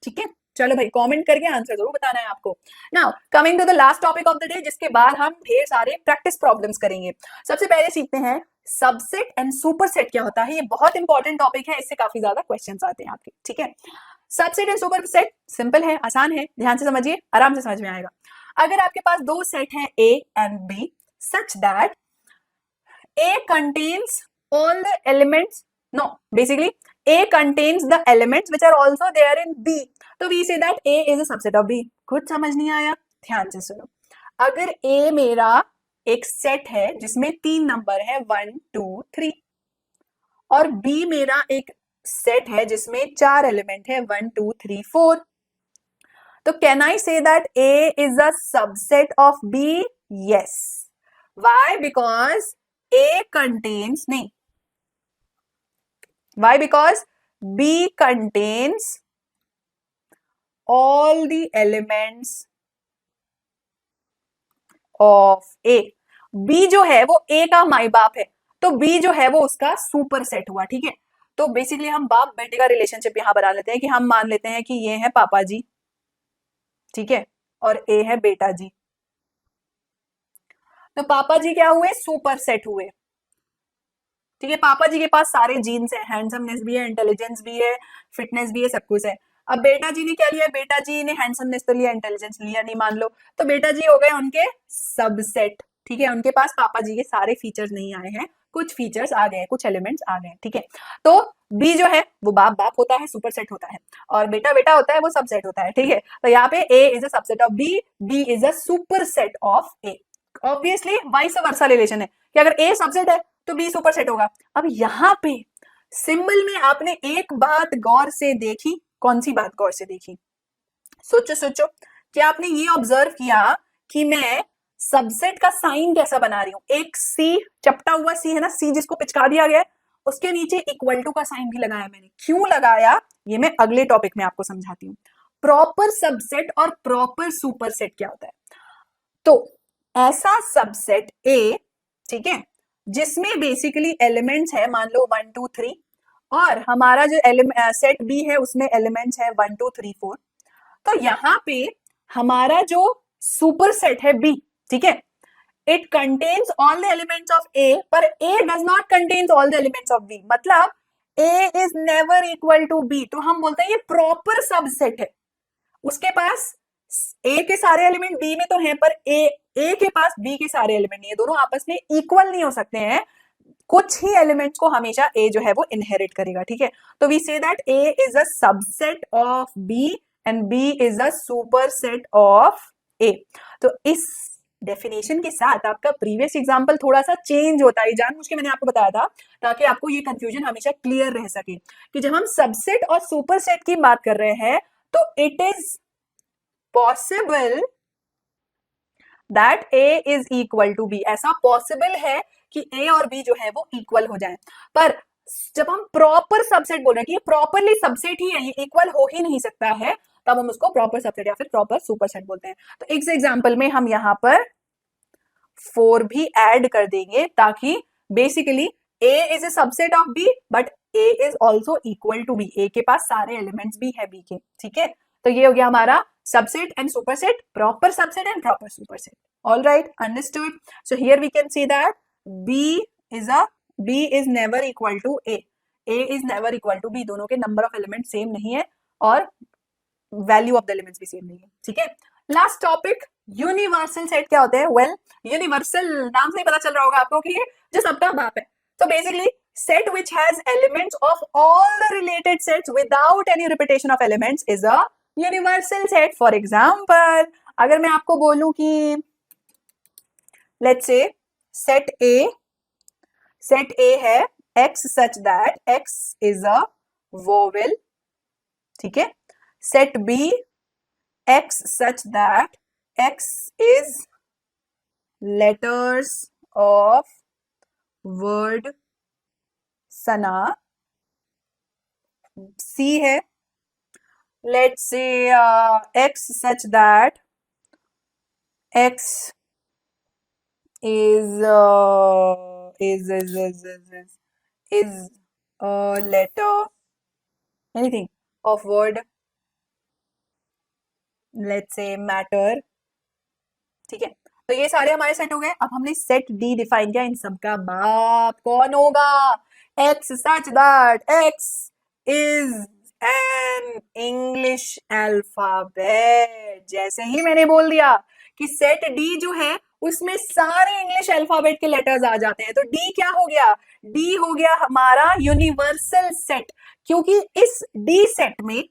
ठीक है। चलो भाई, कमेंट करके आंसर जरूर बताना है आपको। Now coming to the last topic of the day, जिसके बाद हम ढेर सारे प्रैक्टिस प्रॉब्लम्स करेंगे। सबसे पहले सीखते हैं सबसेट एंड सुपरसेट क्या होता है। ये बहुत इंपॉर्टेंट टॉपिक है, इससे काफी ज्यादा क्वेश्चंस आते हैं आपके, ठीक है। सबसेट एंड सुपरसेट सिंपल है, आसान है, ध्यान से समझिए, आराम से समझ में आएगा। अगर आपके पास दो सेट हैं A and B such that A contains all the elements, no, basically A contains the elements which are also there in B, तो we say that A is a subset of B। कुछ समझ नहीं आया? ध्यान से सुनो। अगर A मेरा एक सेट है जिसमें 3 नंबर है 1 2 3 और B मेरा एक सेट है जिसमें 4 एलिमेंट है 1 2 3 4, तो can I say that A is a subset of B? Yes. Why? Because A contains, नहीं, why? Because B contains all the elements of A। B जो है वो A का माई बाप है, तो B जो है वो उसका सुपर सेट हुआ, ठीक है। तो बेसिकली हम बाप बेटे का रिलेशनशिप यहां बना लेते हैं कि हम मान लेते हैं कि ये है पापा जी, ठीक है, और A है बेटा जी। तो पापा जी क्या हुए? सुपर सेट हुए, ठीक है। पापा जी के पास सारे जीन्स है, हैंडसमनेस भी है, इंटेलिजेंस भी है, फिटनेस भी है, सब कुछ है। अब बेटा जी ने क्या लिया? बेटा जी ने हैंडसमनेस तो लिया, इंटेलिजेंस लिया नहीं, मान लो, तो बेटा जी हो गए उनके सबसेट, ठीक है। उनके पास पापा जी के सारे फीचर्स नहीं आए हैं, कुछ फीचर्स आ गए, कुछ एलिमेंट्स आ गए, ठीक है। तो बी जो है वो बाप बाप होता है, सुपर सेट होता है, और बेटा बेटा होता है, वो सबसेट होता है, ठीक है। तो यहाँ पे A is a subset of B, B is a super set of A। Obviously vice versa relation है कि अगर A सबसेट है तो B सुपर सेट होगा। अब यहाँ पे सिंबल में आपने एक बात गौर से देखी, कौन सी बात गौर से देखी? सोचो सोचो, क्या आपने ये ऑब्जर्व किया कि मैं सबसेट का साइन कैसा बना रही हूं? एक सी, चपटा हुआ सी है ना, सी जिसको पिचका दिया गया है, उसके नीचे इक्वल टू का साइन भी लगाया मैंने। क्यों लगाया ये मैं अगले टॉपिक में आपको समझाती हूँ। प्रॉपर सबसेट और प्रॉपर सुपरसेट क्या होता है? तो ऐसा सबसेट A, ठीक है, जिसमें बेसिकली एलिमेंट्स है मान लो 1 2 3, और हमारा जो सेट B है उसमें एलिमेंट्स है 1 2 3 4। तो यहाँ पे हमारा जो सुपर सेट है B, ठीक है, it contains all the elements of A, पर A does not contains all the elements of B। मतलब A is never equal to B, तो हम बोलते हैं ये प्रॉपर सबसेट है। उसके पास ए के सारे एलिमेंट बी में तो हैं, पर ए के पास बी के सारे एलिमेंट नहीं है, दोनों आपस में इक्वल नहीं हो सकते हैं। कुछ ही एलिमेंट्स को हमेशा ए जो है वो इनहेरिट करेगा, ठीक है। तो we say that A is a subset of B and B is a superset of A. तो इस डेफिनेशन के साथ आपका प्रीवियस एग्जांपल थोड़ा सा चेंज होता है, जानबूझ के मैंने आपको बताया था ताकि आपको ये कंफ्यूजन हमेशा क्लियर रह सके कि जब हम सबसेट और सुपरसेट की बात कर रहे हैं तो it is possible that A is equal to B, ऐसा पॉसिबल है कि ए और बी जो है वो इक्वल हो जाए। पर जब हम प्रॉपर सबसेट बोल रहे हैं कि ये प्रॉपरली सबसेट ही है, ये इक्वल हो ही नहीं सकता है, तब हम उसको प्रॉपर सबसेट या फिर प्रॉपर सुपरसेट बोलते हैं। तो इस एग्जांपल में हम यहाँ पर 4 भी ऐड कर देंगे ताकि basically A is a subset of B but A is also equal to B, A के पास सारे एलिमेंट्स भी है बी के, ठीक है। तो ये हो गया हमारा subset and superset, proper subset and proper superset. All right, understood. So here we can see that B is never equal to A is never equal to B, दोनों के नंबर ऑफ एलिमेंट सेम नहीं है और value of the elements भी same नहीं है, ठीक है। लास्ट टॉपिक, यूनिवर्सल सेट क्या होते हैं? वेल, यूनिवर्सल नाम से ही पता चल रहा होगा आपको कि ये जो सबका बाप है। तो basically set which has elements of all the related sets without any repetition of elements is a universal set. For example, अगर मैं आपको बोलूं कि let's say set A है x such that x is a vowel, ठीक है। set B x such that x is letters of word Sana, C है let's say x such that x is a letter anything of word let's say matter, ठीक है। तो ये सारे हमारे set हो गए। अब हमने सेट डी डिफाइन किया, इन सबका बाप कौन होगा? x such that x is an English alphabet। जैसे ही मैंने बोल दिया कि सेट डी जो है उसमें सारे इंग्लिश अल्फाबेट के लेटर्स आ जाते हैं, तो डी क्या हो गया? डी हो गया हमारा यूनिवर्सल सेट, क्योंकि इस डी सेट में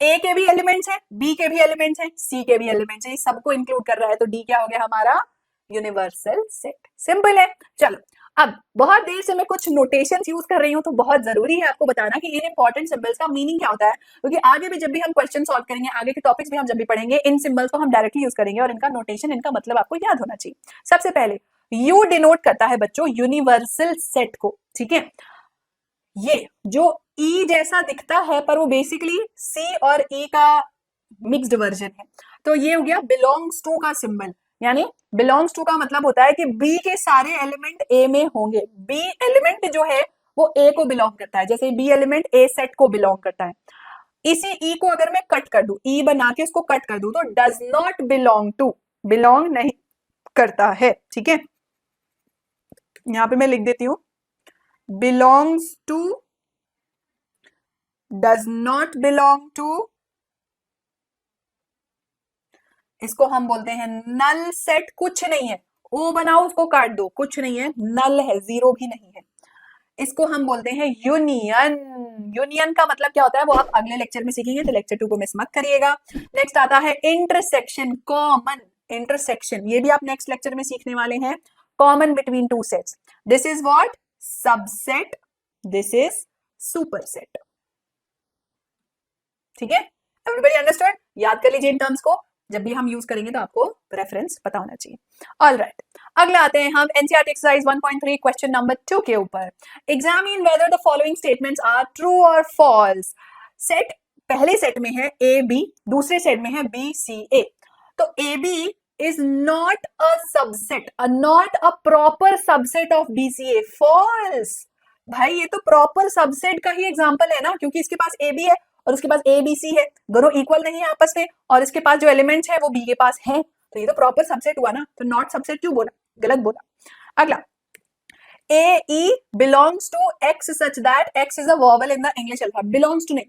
ए के भी एलिमेंट्स हैं, बी के भी एलिमेंट्स हैं, सी के भी एलिमेंट्स हैं, ये सबको इंक्लूड कर रहा है, तो डी क्या हो गया हमारा? Universal set. सिंपल है। चलो, अब बहुत देर से मैं कुछ नोटेशंस यूज कर रही हूँ, तो बहुत जरूरी है आपको बताना कि इन इंपॉर्टेंट सिंबल्स का मीनिंग क्या होता है, क्योंकि आगे भी जब भी हम क्वेश्चन सॉल्व करेंगे, आगे के टॉपिक्स भी हम जब भी पढ़ेंगे, इन सिंबल्स को हम डायरेक्टली यूज करेंगे और इनका नोटेशन, इनका मतलब आपको याद होना चाहिए। सबसे पहले यू डिनोट करता है बच्चों यूनिवर्सल सेट को, ठीक है। ये जो ई जैसा दिखता है पर वो बेसिकली सी और ई का मिक्स्ड वर्जन है, तो ये हो गया बिलोंग्स टू का सिंबल। यानी बिलोंग्स टू का मतलब होता है कि बी के सारे एलिमेंट ए में होंगे, बी एलिमेंट जो है वो ए को बिलोंग करता है, जैसे बी एलिमेंट ए सेट को बिलोंग करता है। इसी ई को अगर मैं कट कर दूं, ई बना के उसको कट कर दूं, तो does not belong to, belong नहीं करता है, ठीक है। यहां पे मैं लिख देती हूं belongs to, does not belong to, इसको हम बोलते हैं नल सेट। कुछ नहीं है, ओ बनाओ उसको काट दो, कुछ नहीं है, नल है, जीरो भी नहीं है। इसको हम बोलते हैं यूनियन। यूनियन का मतलब क्या होता है वो आप अगले लेक्चर में सीखेंगे, तो लेक्चर 2 को मिस मत करिएगा। नेक्स्ट आता है इंटरसेक्शन, कॉमन इंटरसेक्शन, ये भी आप नेक्स्ट लेक्चर में सीखने वाले हैं। Common between two sets, this is what? Subset, this is superset, ठीक है। Everybody understood? याद कर लीजिए इन टर्म्स को, जब भी हम यूज करेंगे तो आपको रेफरेंस पता होना चाहिए। ऑल राइट, अगला आते हैं हम एनसीईआरटी एक्सरसाइज 1.3 क्वेश्चन नंबर 2 के ऊपर। Examine whether the following statements are true और फॉल्स। सेट, पहले सेट में है ए बी, दूसरे सेट में है बी सी ए। तो A B is not a subset, not a proper subset of BCA. False. भाई ये तो प्रॉपर सबसेट का ही एग्जांपल है ना, क्योंकि इसके पास ए बी है और उसके पास ए बी सी है, दोनों इक्वल नहीं है आपस में, और इसके पास जो एलिमेंट्स है वो बी के पास है, तो ये तो प्रॉपर सबसेट हुआ ना, तो नॉट सबसेट क्यों बोला? गलत बोला। अगला, AE belongs to X such that X is a vowel in the English alphabet. Belongs to नहीं,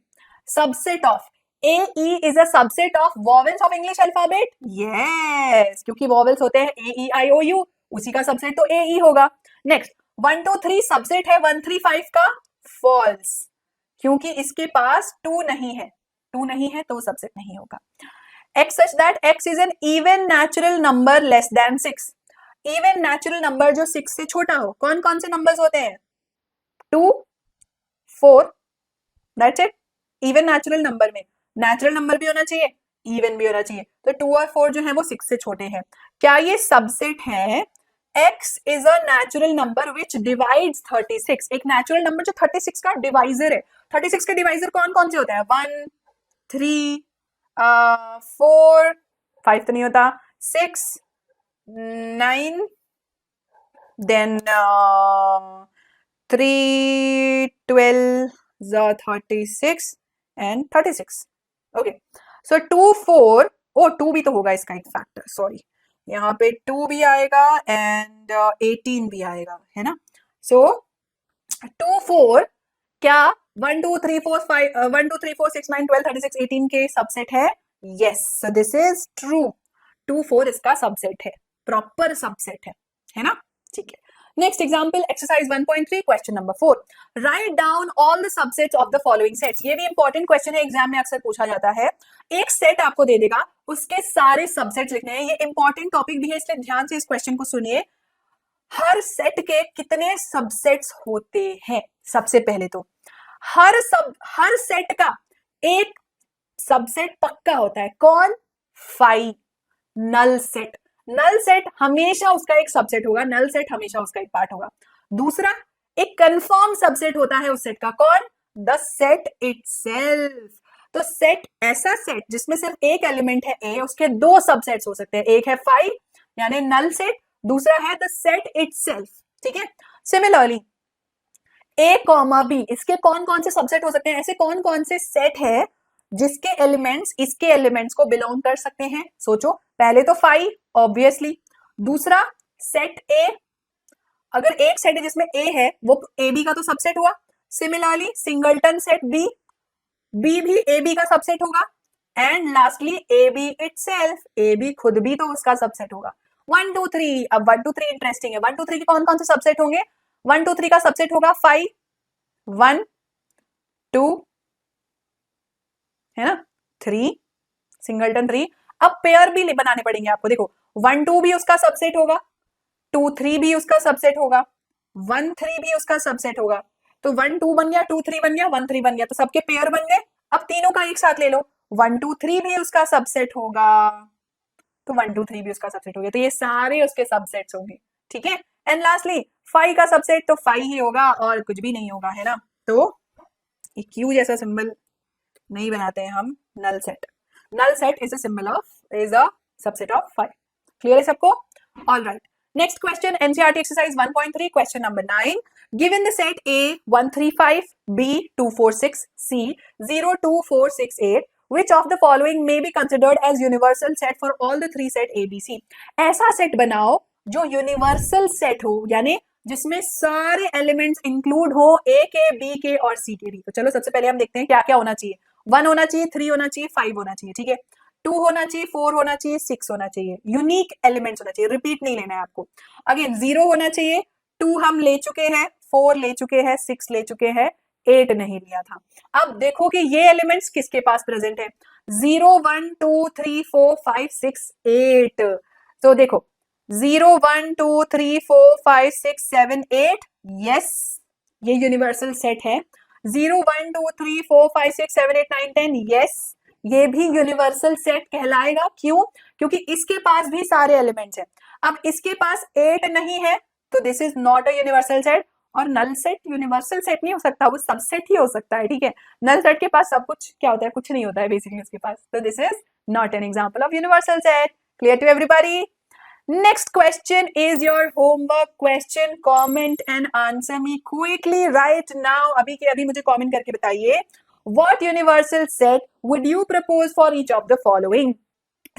subset of. AE is a subset of vowels of English alphabet. Yes, क्योंकि vowels होते हैं A, E, I, O, U, उसी का subset तो AE होगा. Next, 1, 2, 3 subset है 1, 3, 5 का. False, क्योंकि इसके पास 2 नहीं है. 2 नहीं है तो subset नहीं होगा. X such that X is an even natural number less than 6. Even natural number जो 6 से छोटा हो. कौन कौन से नंबर्स होते हैं? 2, 4, that's it. Even natural number में नेचुरल नंबर भी होना चाहिए, इवन भी होना चाहिए. तो 2 और 4 जो है वो 6 से छोटे हैं. क्या ये सबसेट है? X is a natural number which divides 36. एक नेचुरल नंबर जो 36 का डिवाइजर है. 36 के डिवाइजर कौन कौन से होते हैं? 1, 3, 4, 5 तो नहीं होता, 6, 9, then 3, 12, 36 and 36. Okay, so 2, 4, oh 2 भी तो होगा इसका एक फैक्टर, सॉरी, यहाँ पे 2 भी आएगा एंड 18 भी आएगा, है ना. सो 2, 4 क्या 1, 2, 3, 4, 5, 1, 2, 3, 4, 6, 9, 12, 36, 18 के सबसेट है? Yes, so this is true. 2, 4 इसका सबसेट है, प्रॉपर सबसेट है ना. ठीक है. Next example, exercise 1.3, question number 4. Write down all the subsets of the following sets. ये भी इंपॉर्टेंट क्वेश्चन है, एग्जाम में अक्सर पूछा जाता है. एक सेट आपको दे देगा, उसके सारे सबसेट्स लिखने हैं. ये इंपॉर्टेंट टॉपिक भी है, इसलिए ध्यान से इस क्वेश्चन को सुनिए. हर सेट के कितने सबसेट्स होते हैं? सबसे पहले तो हर सेट का एक सबसेट पक्का होता है. कौन? 5. नल सेट. नल सेट हमेशा उसका एक सबसेट होगा, नल सेट हमेशा उसका एक पार्ट होगा. दूसरा, एक कंफर्म सबसेट होता है उस सेट का. कौन? The set itself. तो सेट, ऐसा सेट जिसमें सिर्फ एक एलिमेंट है ए, उसके 2 सबसेट्स हो सकते हैं. एक है 5 यानी नल सेट, दूसरा है द सेट इटसेल्फ. ठीक है. सिमिलरली ए कॉमा बी, इसके कौन कौन से सबसेट हो सकते हैं? ऐसे कौन कौन से सेट है जिसके एलिमेंट्स इसके एलिमेंट्स को बिलोंग कर सकते हैं? सोचो. पहले तो 5 ऑब्वियसली. दूसरा सेट ए, अगर एक सेट है जिसमें ए है वो ए बी का तो सबसेट हुआ. Similarly singleton set B, B भी ए बी का सबसेट होगा. And lastly A B itself, A B खुद भी तो उसका सबसेट होगा. 1, 2, 3. अब 1, 2, 3 इंटरेस्टिंग है. 1, 2, 3 के कौन कौन से सबसेट होंगे? 1, 2, 3 का सबसेट होगा 5, 1, 2, है ना, 3, सिंगलटन 3. अब पेयर भी बनाने पड़ेंगे आपको. देखो 1, 2 भी उसका सबसेट होगा, 2, 3 भी उसका सबसेट होगा, 1, 3 भी उसका सबसेट होगा. तो 1, 2 बन गया, 2, 3 बन गया, 1, 3 बन गया. तो सबके पेयर बन गए. अब तीनों का एक साथ ले लो. 1, 2, 3 भी उसका सबसेट होगा, तो 1, 2, 3 भी उसका सबसेट हो गया. तो ये सारे उसके सबसेट्स होंगे. ठीक है. एंड लास्टली 5 का सबसेट तो 5 ही होगा और कुछ भी नहीं होगा, है ना. तो एक क्यू जैसा सिंबल नहीं बनाते हैं हम. Null set, null set is a symbol of, is a subset of 5. Clear है सबको? All right. Next question, NCERT exercise 1.3, question number 9. Given the set A 1, 3, 5, B 2, 4, 6, C 0, 2, 4, 6, 8, which of the following may be considered as universal set for all the 3 set ABC. ऐसा set बनाओ जो universal set हो, यानी जिसमें सारे elements include हो, ए के, B के और सी के भी. तो चलो सबसे पहले हम देखते हैं क्या क्या होना चाहिए. 1 होना चाहिए, 3 होना चाहिए, 5 होना चाहिए. ठीक है. 2 होना चाहिए, 4 होना चाहिए, 6 होना चाहिए. यूनिक एलिमेंट्स होना चाहिए, रिपीट नहीं लेना है आपको. अगेन 0 होना चाहिए, 2 हम ले चुके हैं, 4 ले चुके हैं, 6 ले चुके हैं, 8 नहीं लिया था. अब देखो कि ये एलिमेंट्स किसके पास प्रेजेंट है. 0, 1, 2, 3, 4, 5, 6, 8. तो देखो 0, 1, 2, 3, 4, 5, 6, 7, 8. यस, ये यूनिवर्सल सेट है. 0, 1, 2, 3, 4, 5, 6, 7, 8, 9, 10. यस, ये भी यूनिवर्सल सेट कहलाएगा. क्यों? क्योंकि इसके पास भी सारे एलिमेंट्स हैं. अब इसके पास 8 नहीं है तो this is not a universal set. और नल सेट यूनिवर्सल सेट नहीं हो सकता, वो सबसेट ही हो सकता है. ठीक है. नल सेट के पास सब कुछ क्या होता है? कुछ नहीं होता है बेसिकली उसके पास. तो this is not an example of universal set. Clear to everybody? Next question is your homework question. Comment and answer me quickly right now. अभी के अभी मुझे comment करके बताइए. What universal set would you propose for each of the following?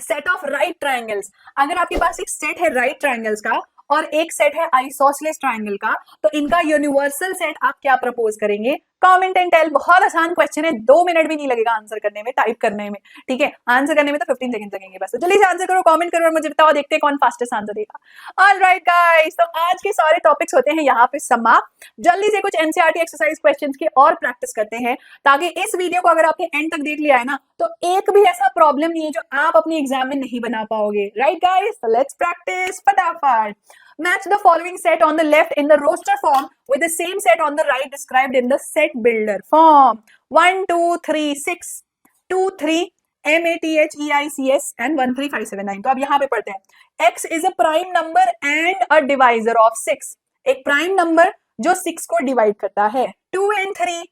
Set of right triangles. अगर आपके पास एक set है right triangles का और एक सेट है आइसोसेलेस ट्रायंगल का, तो इनका यूनिवर्सल सेट आप क्या प्रपोज करेंगे? Comment and tell. बहुत आसान क्वेश्चन है, 2 मिनट भी नहीं लगेगा आंसर करने में, टाइप करने में, ठीक है? आंसर करने में तो 15 सेकंड लगेंगे बस। तो जल्दी से आंसर करो, कमेंट करो और मुझे बताओ, देखते हैं कौन फास्टेस्ट आंसर देगा। ऑलराइट गाइस, तो आज के सारे टॉपिक्स होते हैं यहाँ पे समाप्त। जल्दी से कुछ एनसीईआरटी एक्सरसाइज क्वेश्चंस की और प्रैक्टिस करते हैं, ताकि इस वीडियो को अगर आपने एंड तक देख लिया है ना, तो एक भी ऐसा प्रॉब्लम नहीं है जो आप अपने एग्जाम में नहीं बना पाओगे। Right guys, so let's practice फटाफट। Match the following set on the left in the roster form with the same set on the right described in the set builder form. 1, 2, 3, 6, 2, 3, MATHEICS and 13579. तो अब यहाँ पे पढ़ते हैं। X is a prime number and a divisor of 6. एक prime number जो 6 को divide करता है। 2 and 3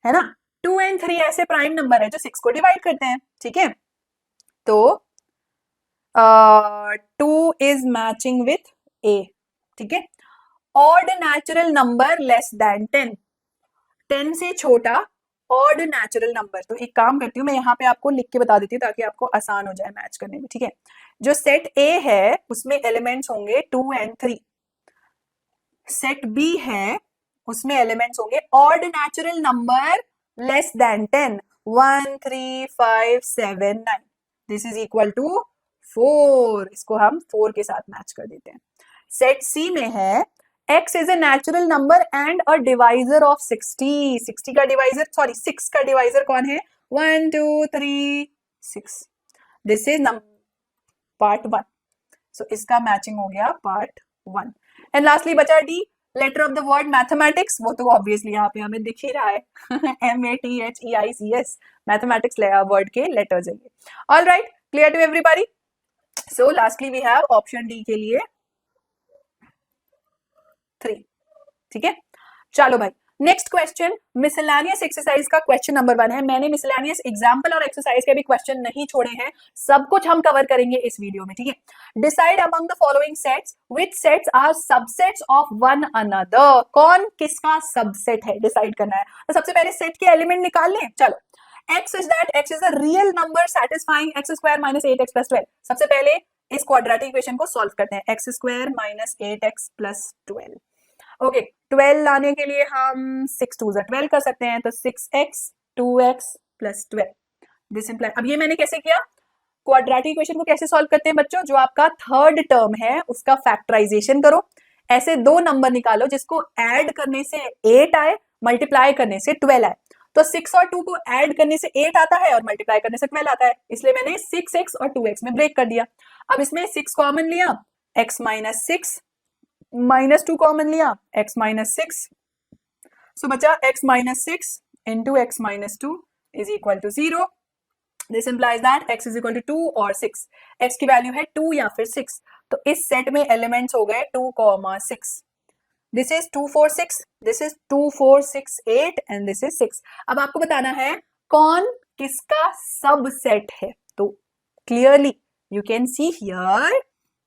है ना, 2 and 3 ऐसे प्राइम नंबर है जो 6 को डिवाइड करते हैं, ठीक है? तो 2 is matching with A, ठीक है? Odd natural number less than 10, 10 से छोटा ऑड नेचुरल नंबर। तो एक काम करती हूँ, मैं यहाँ पे आपको लिख के बता देती हूँ ताकि आपको आसान हो जाए मैच करने में, ठीक है? जो सेट A है उसमें एलिमेंट्स होंगे 2 and 3, सेट B है उसमें एलिमेंट्स होंगे odd natural number less than 10, 1, 3, 5, 7, 9। This is equal to 4, इसको हम 4 के साथ मैच कर देते हैं। सेट C में है x is a natural number and a divisor of 60. 60 का डिवाइजर, सॉरी 6 का डिवाइजर कौन है? 1, 2, 3, 6। This is part 1। सो इसका मैचिंग हो गया पार्ट 1। एंड लास्टली बचा D, letter of the word mathematics. वो तो ऑब्वियसली यहाँ पे हमें दिख ही रहा है MATHEICS, मैथमेटिक्स वर्ड के लेटर्स है ये। All right, clear to everybody? So lastly we have option D के लिए 3, ठीक है? चलो भाई, नेक्स्ट क्वेश्चन मिसलेनियस एक्सरसाइज का क्वेश्चन नंबर 1 है। मैंने मिसलेनियस एग्जाम्पल और एक्सरसाइज के भी क्वेश्चन नहीं छोड़े हैं, सब कुछ हम कवर करेंगे इस वीडियो में, ठीक है? Decide among the following sets which sets are subsets of one another. कौन किसका सबसेट है डिसाइड करना है। तो सबसे पहले सेट के एलिमेंट निकाल लें। चलो, x is that x is a real number satisfying x square minus 8x plus 12। सबसे पहले इस क्वाड्रेटिक इक्वेशन को सॉल्व करते हैं। x square minus 8x plus 12। Okay, 12 लाने के लिए हम 6 2 12 कर सकते हैं, तो 6x 2x plus 12। This imply, अब ये मैंने कैसे किया? क्वाड्रेटिक इक्वेशन को कैसे सॉल्व करते हैं बच्चों? जो आपका थर्ड टर्म है उसका फैक्टराइजेशन करो। ऐसे दो नंबर निकालो जिसको ऐड करने से 8 आए, मल्टीप्लाई करने से 12 आए। तो 6 और 2 को ऐड करने से 8 आता है और मल्टीप्लाई करने से 12 आता है, इसलिए मैंने 6x और 2x में ब्रेक कर दिया। अब इसमें 6 कॉमन लिया, x minus 6 माइनस 2 कॉमन लिया, x minus 6, सो बचा x minus 6 into x minus 2 is equal to 0। This implies that x is equal to 2 और 6। x की वैल्यू है 2 या फिर 6, तो इस सेट में एलिमेंट्स हो गए 2, 6। This is 2, 4, 6, this is 2, 4, 6, 8 and this is 6। अब आपको बताना है कौन किसका सबसेट है। तो clearly you can see here,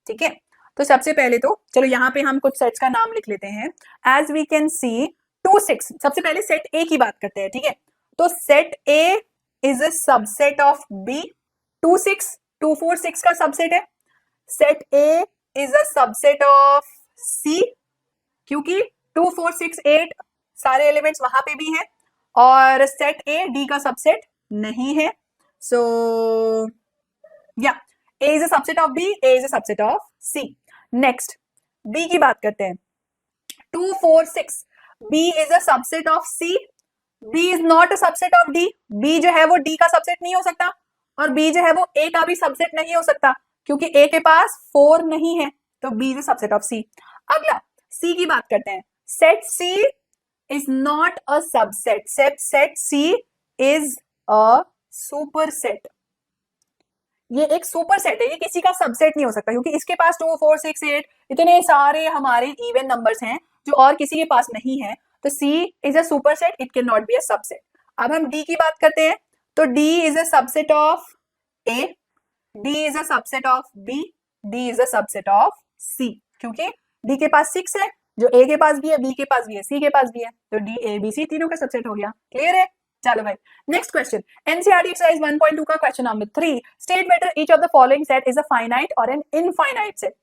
ठीक है? तो सबसे पहले तो चलो यहाँ पे हम कुछ सेट्स का नाम लिख लेते हैं। एज वी कैन सी 2, 6, सबसे पहले सेट ए की बात करते हैं, ठीक है? तो set A is a subset of B. 2, 6, 2, 4, 6 का सबसेट है। Set A is a subset of C, क्योंकि 2, 4, 6, 8 सारे एलिमेंट्स वहां पे भी हैं, और सेट ए डी का सबसेट नहीं है। सो या A is a subset of B, A is a subset of C। Next B की बात करते हैं। 2, 4, 6, B is a subset of C, B is not a subset of D। B जो है वो D का सबसेट नहीं हो सकता, और B जो है वो A का भी सबसेट नहीं हो सकता, क्योंकि A के पास 4 नहीं है, तो B is a subset of C। अगला C की बात करते हैं। Set C is not a subset, set C is a superset। ये एक सुपर सेट है, ये किसी का सबसेट नहीं हो सकता, क्योंकि इसके पास 2, 4, 6, 8 इतने सारे हमारे इवन नंबर्स हैं जो और किसी के पास नहीं है। तो C is a super set, it can not be a subset. अब हम D की बात करते हैं, तो D is a subset of A, D is a subset of B, D is a subset of C, क्योंकि D के पास 6 है, जो A के पास भी है, B के पास भी है, C के पास भी है, तो D A B C तीनों का सबसेट हो गया। क्लियर है? चलो भाई, नेक्स्ट क्वेश्चन, एनसीईआरटी एक्सरसाइज 1.2 का question number 3। State whether each of the following set is a finite और an infinite set.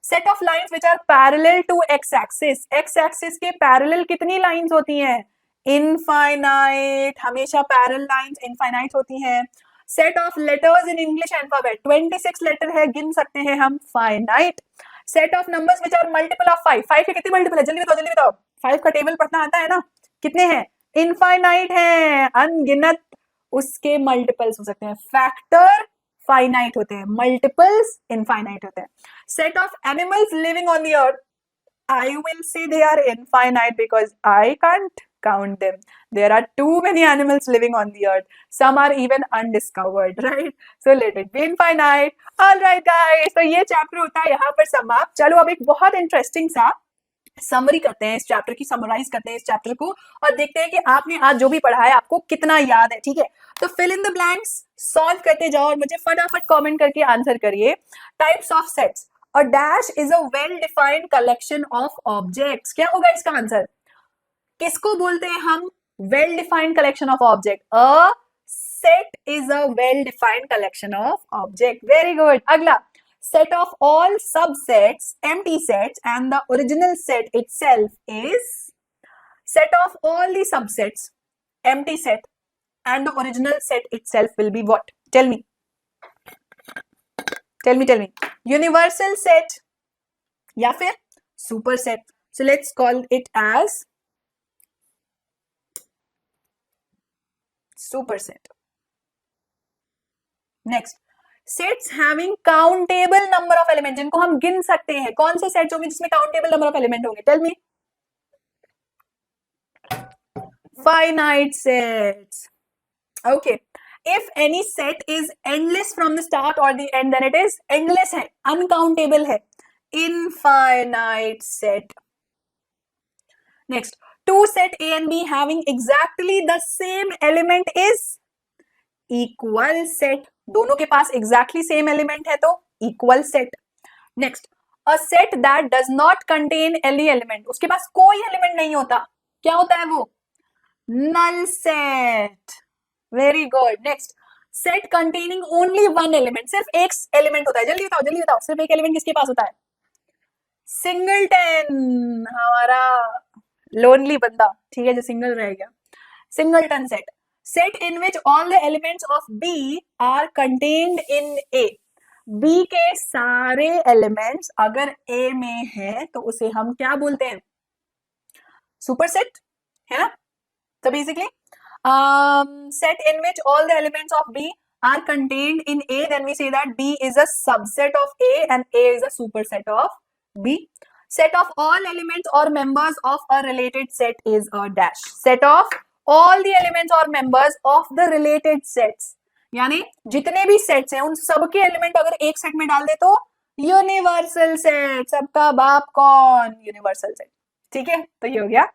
Set of lines which are parallel to x axis, x axis के parallel कितनी lines होती हैं? Infinite, हमेशा parallel lines infinite होती हैं। Set of letters in English alphabet, 26 letter है, गिन सकते हैं हम, finite. Set of numbers which are multiple of 5, 5 के कितने मल्टीपल है? जल्दी बताओ, जल्दी बताओ। 5 का टेबल पढ़ना आता है ना, कितने हैं? इनफाइनाइट हैं, अनगिनत उसके मल्टीपल्स हो सकते हैं। फैक्टर फाइनाइट होते हैं, मल्टीपल्स इनफाइनाइट होते हैं। Set of animals living on the earth, I will say they are infinite because I can't count them. There are too many animals living on the earth. Some are even undiscovered, right? So let it be infinite. All right, guys. तो ये chapter होता है यहाँ पर समाप्त। चलो अब एक बहुत इंटरेस्टिंग सा समरी करते हैं, इस चैप्टर की समराइज करते हैं इस चैप्टर को, और देखते हैं कि आपने आज जो भी पढ़ा है आपको कितना याद है। ठीक है, तो fill in the blanks solve करते जाओ और मुझे फटाफट कमेंट करके आंसर करिए। Types of sets, a dash is a well defined collection of objects। क्या होगा इसका आंसर? किसको बोलते हैं हम? well defined collection of object। a set is a well defined collection of object। very good। अगला, set of all subsets, empty sets, and the original set itself is, set of all the subsets, empty set, and the original set itself will be what? Tell me, tell me। Universal set या फिर super set. So let's call it as super set. Next, sets having countable number of element, जिनको हम गिन सकते हैं। कौन से sets होंगे जिसमें काउंटेबल नंबर ऑफ एलिमेंट होंगे? Tell me. Finite sets. Okay, if any set is endless from the start or the end, then it is endless है, uncountable है, infinite set। next, two set A and B having exactly the same element is equal set। दोनों के पास exactly same element है तो equal set। next, a set that does not contain any element, उसके पास कोई element नहीं होता, क्या होता है वो? null set। Very good. Next, set containing only one element, सिर्फ एक एलिमेंट होता है। जल्दी बताओ, जल्दी बताओ, सिर्फ एक एलिमेंट किसके पास होता है? सिंगलटन, हमारा लोनली बंदा, ठीक है, जो सिंगल रह गया। Singleton set. Set in which all the elements of B are contained in A, B के सारे एलिमेंट्स अगर ए में है तो उसे हम क्या बोलते हैं? सुपर सेट, है ना? तो basically set in which all the elements of B are contained in A, then we say that B is a subset of A and A is a superset of B। Set of all elements or members of a related set is a dash। Set of all the elements or members of the related sets, यानी जितने भी sets हैं उन सबके element अगर एक set में डाल दे तो यूनिवर्सल सेट। सबका बाप कौन? Universal set. ठीक है, तो ये हो गया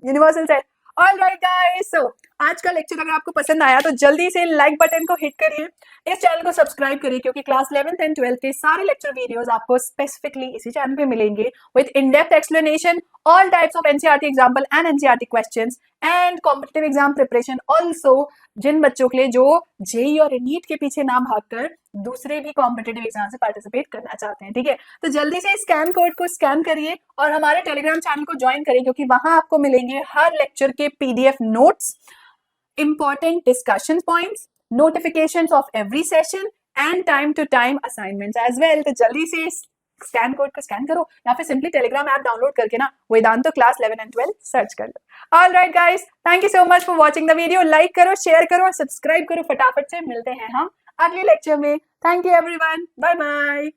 universal set. All right guys, so आज का लेक्चर अगर आपको पसंद आया तो जल्दी से लाइक बटन को हिट करिए, इस चैनल को सब्सक्राइब करिए, क्योंकि क्लास 11th एंड 12th के सारे लेक्चर वीडियोस आपको स्पेसिफिकली इसी चैनल पे मिलेंगे with in depth explanation, all types of NCERT example and NCERT questions and competitive exam preparation. Also जिन बच्चों के लिए जो जेईई और नीट के पीछे ना भागकर दूसरे भी कॉम्पिटिटिव एग्जाम से पार्टिसिपेट करना चाहते हैं, ठीक है, तो जल्दी से स्कैन कोड को स्कैन करिए और हमारे टेलीग्राम चैनल को ज्वाइन करिए, क्योंकि वहां आपको मिलेंगे हर लेक्चर के PDF notes, important discussion points, notifications of every session and time to time assignments as well। तो जल्दी से स्कैन कोड को स्कैन करो या फिर सिंपली टेलीग्राम ऐप डाउनलोड करके ना वेदांतो क्लास 11 एंड 12 सर्च कर लो। All right guys, thank you so much for watching the video. Like करो, शेयर करो और सब्सक्राइब करो फटाफट से। मिलते हैं हम अगले लेक्चर में। Thank you everyone, bye bye.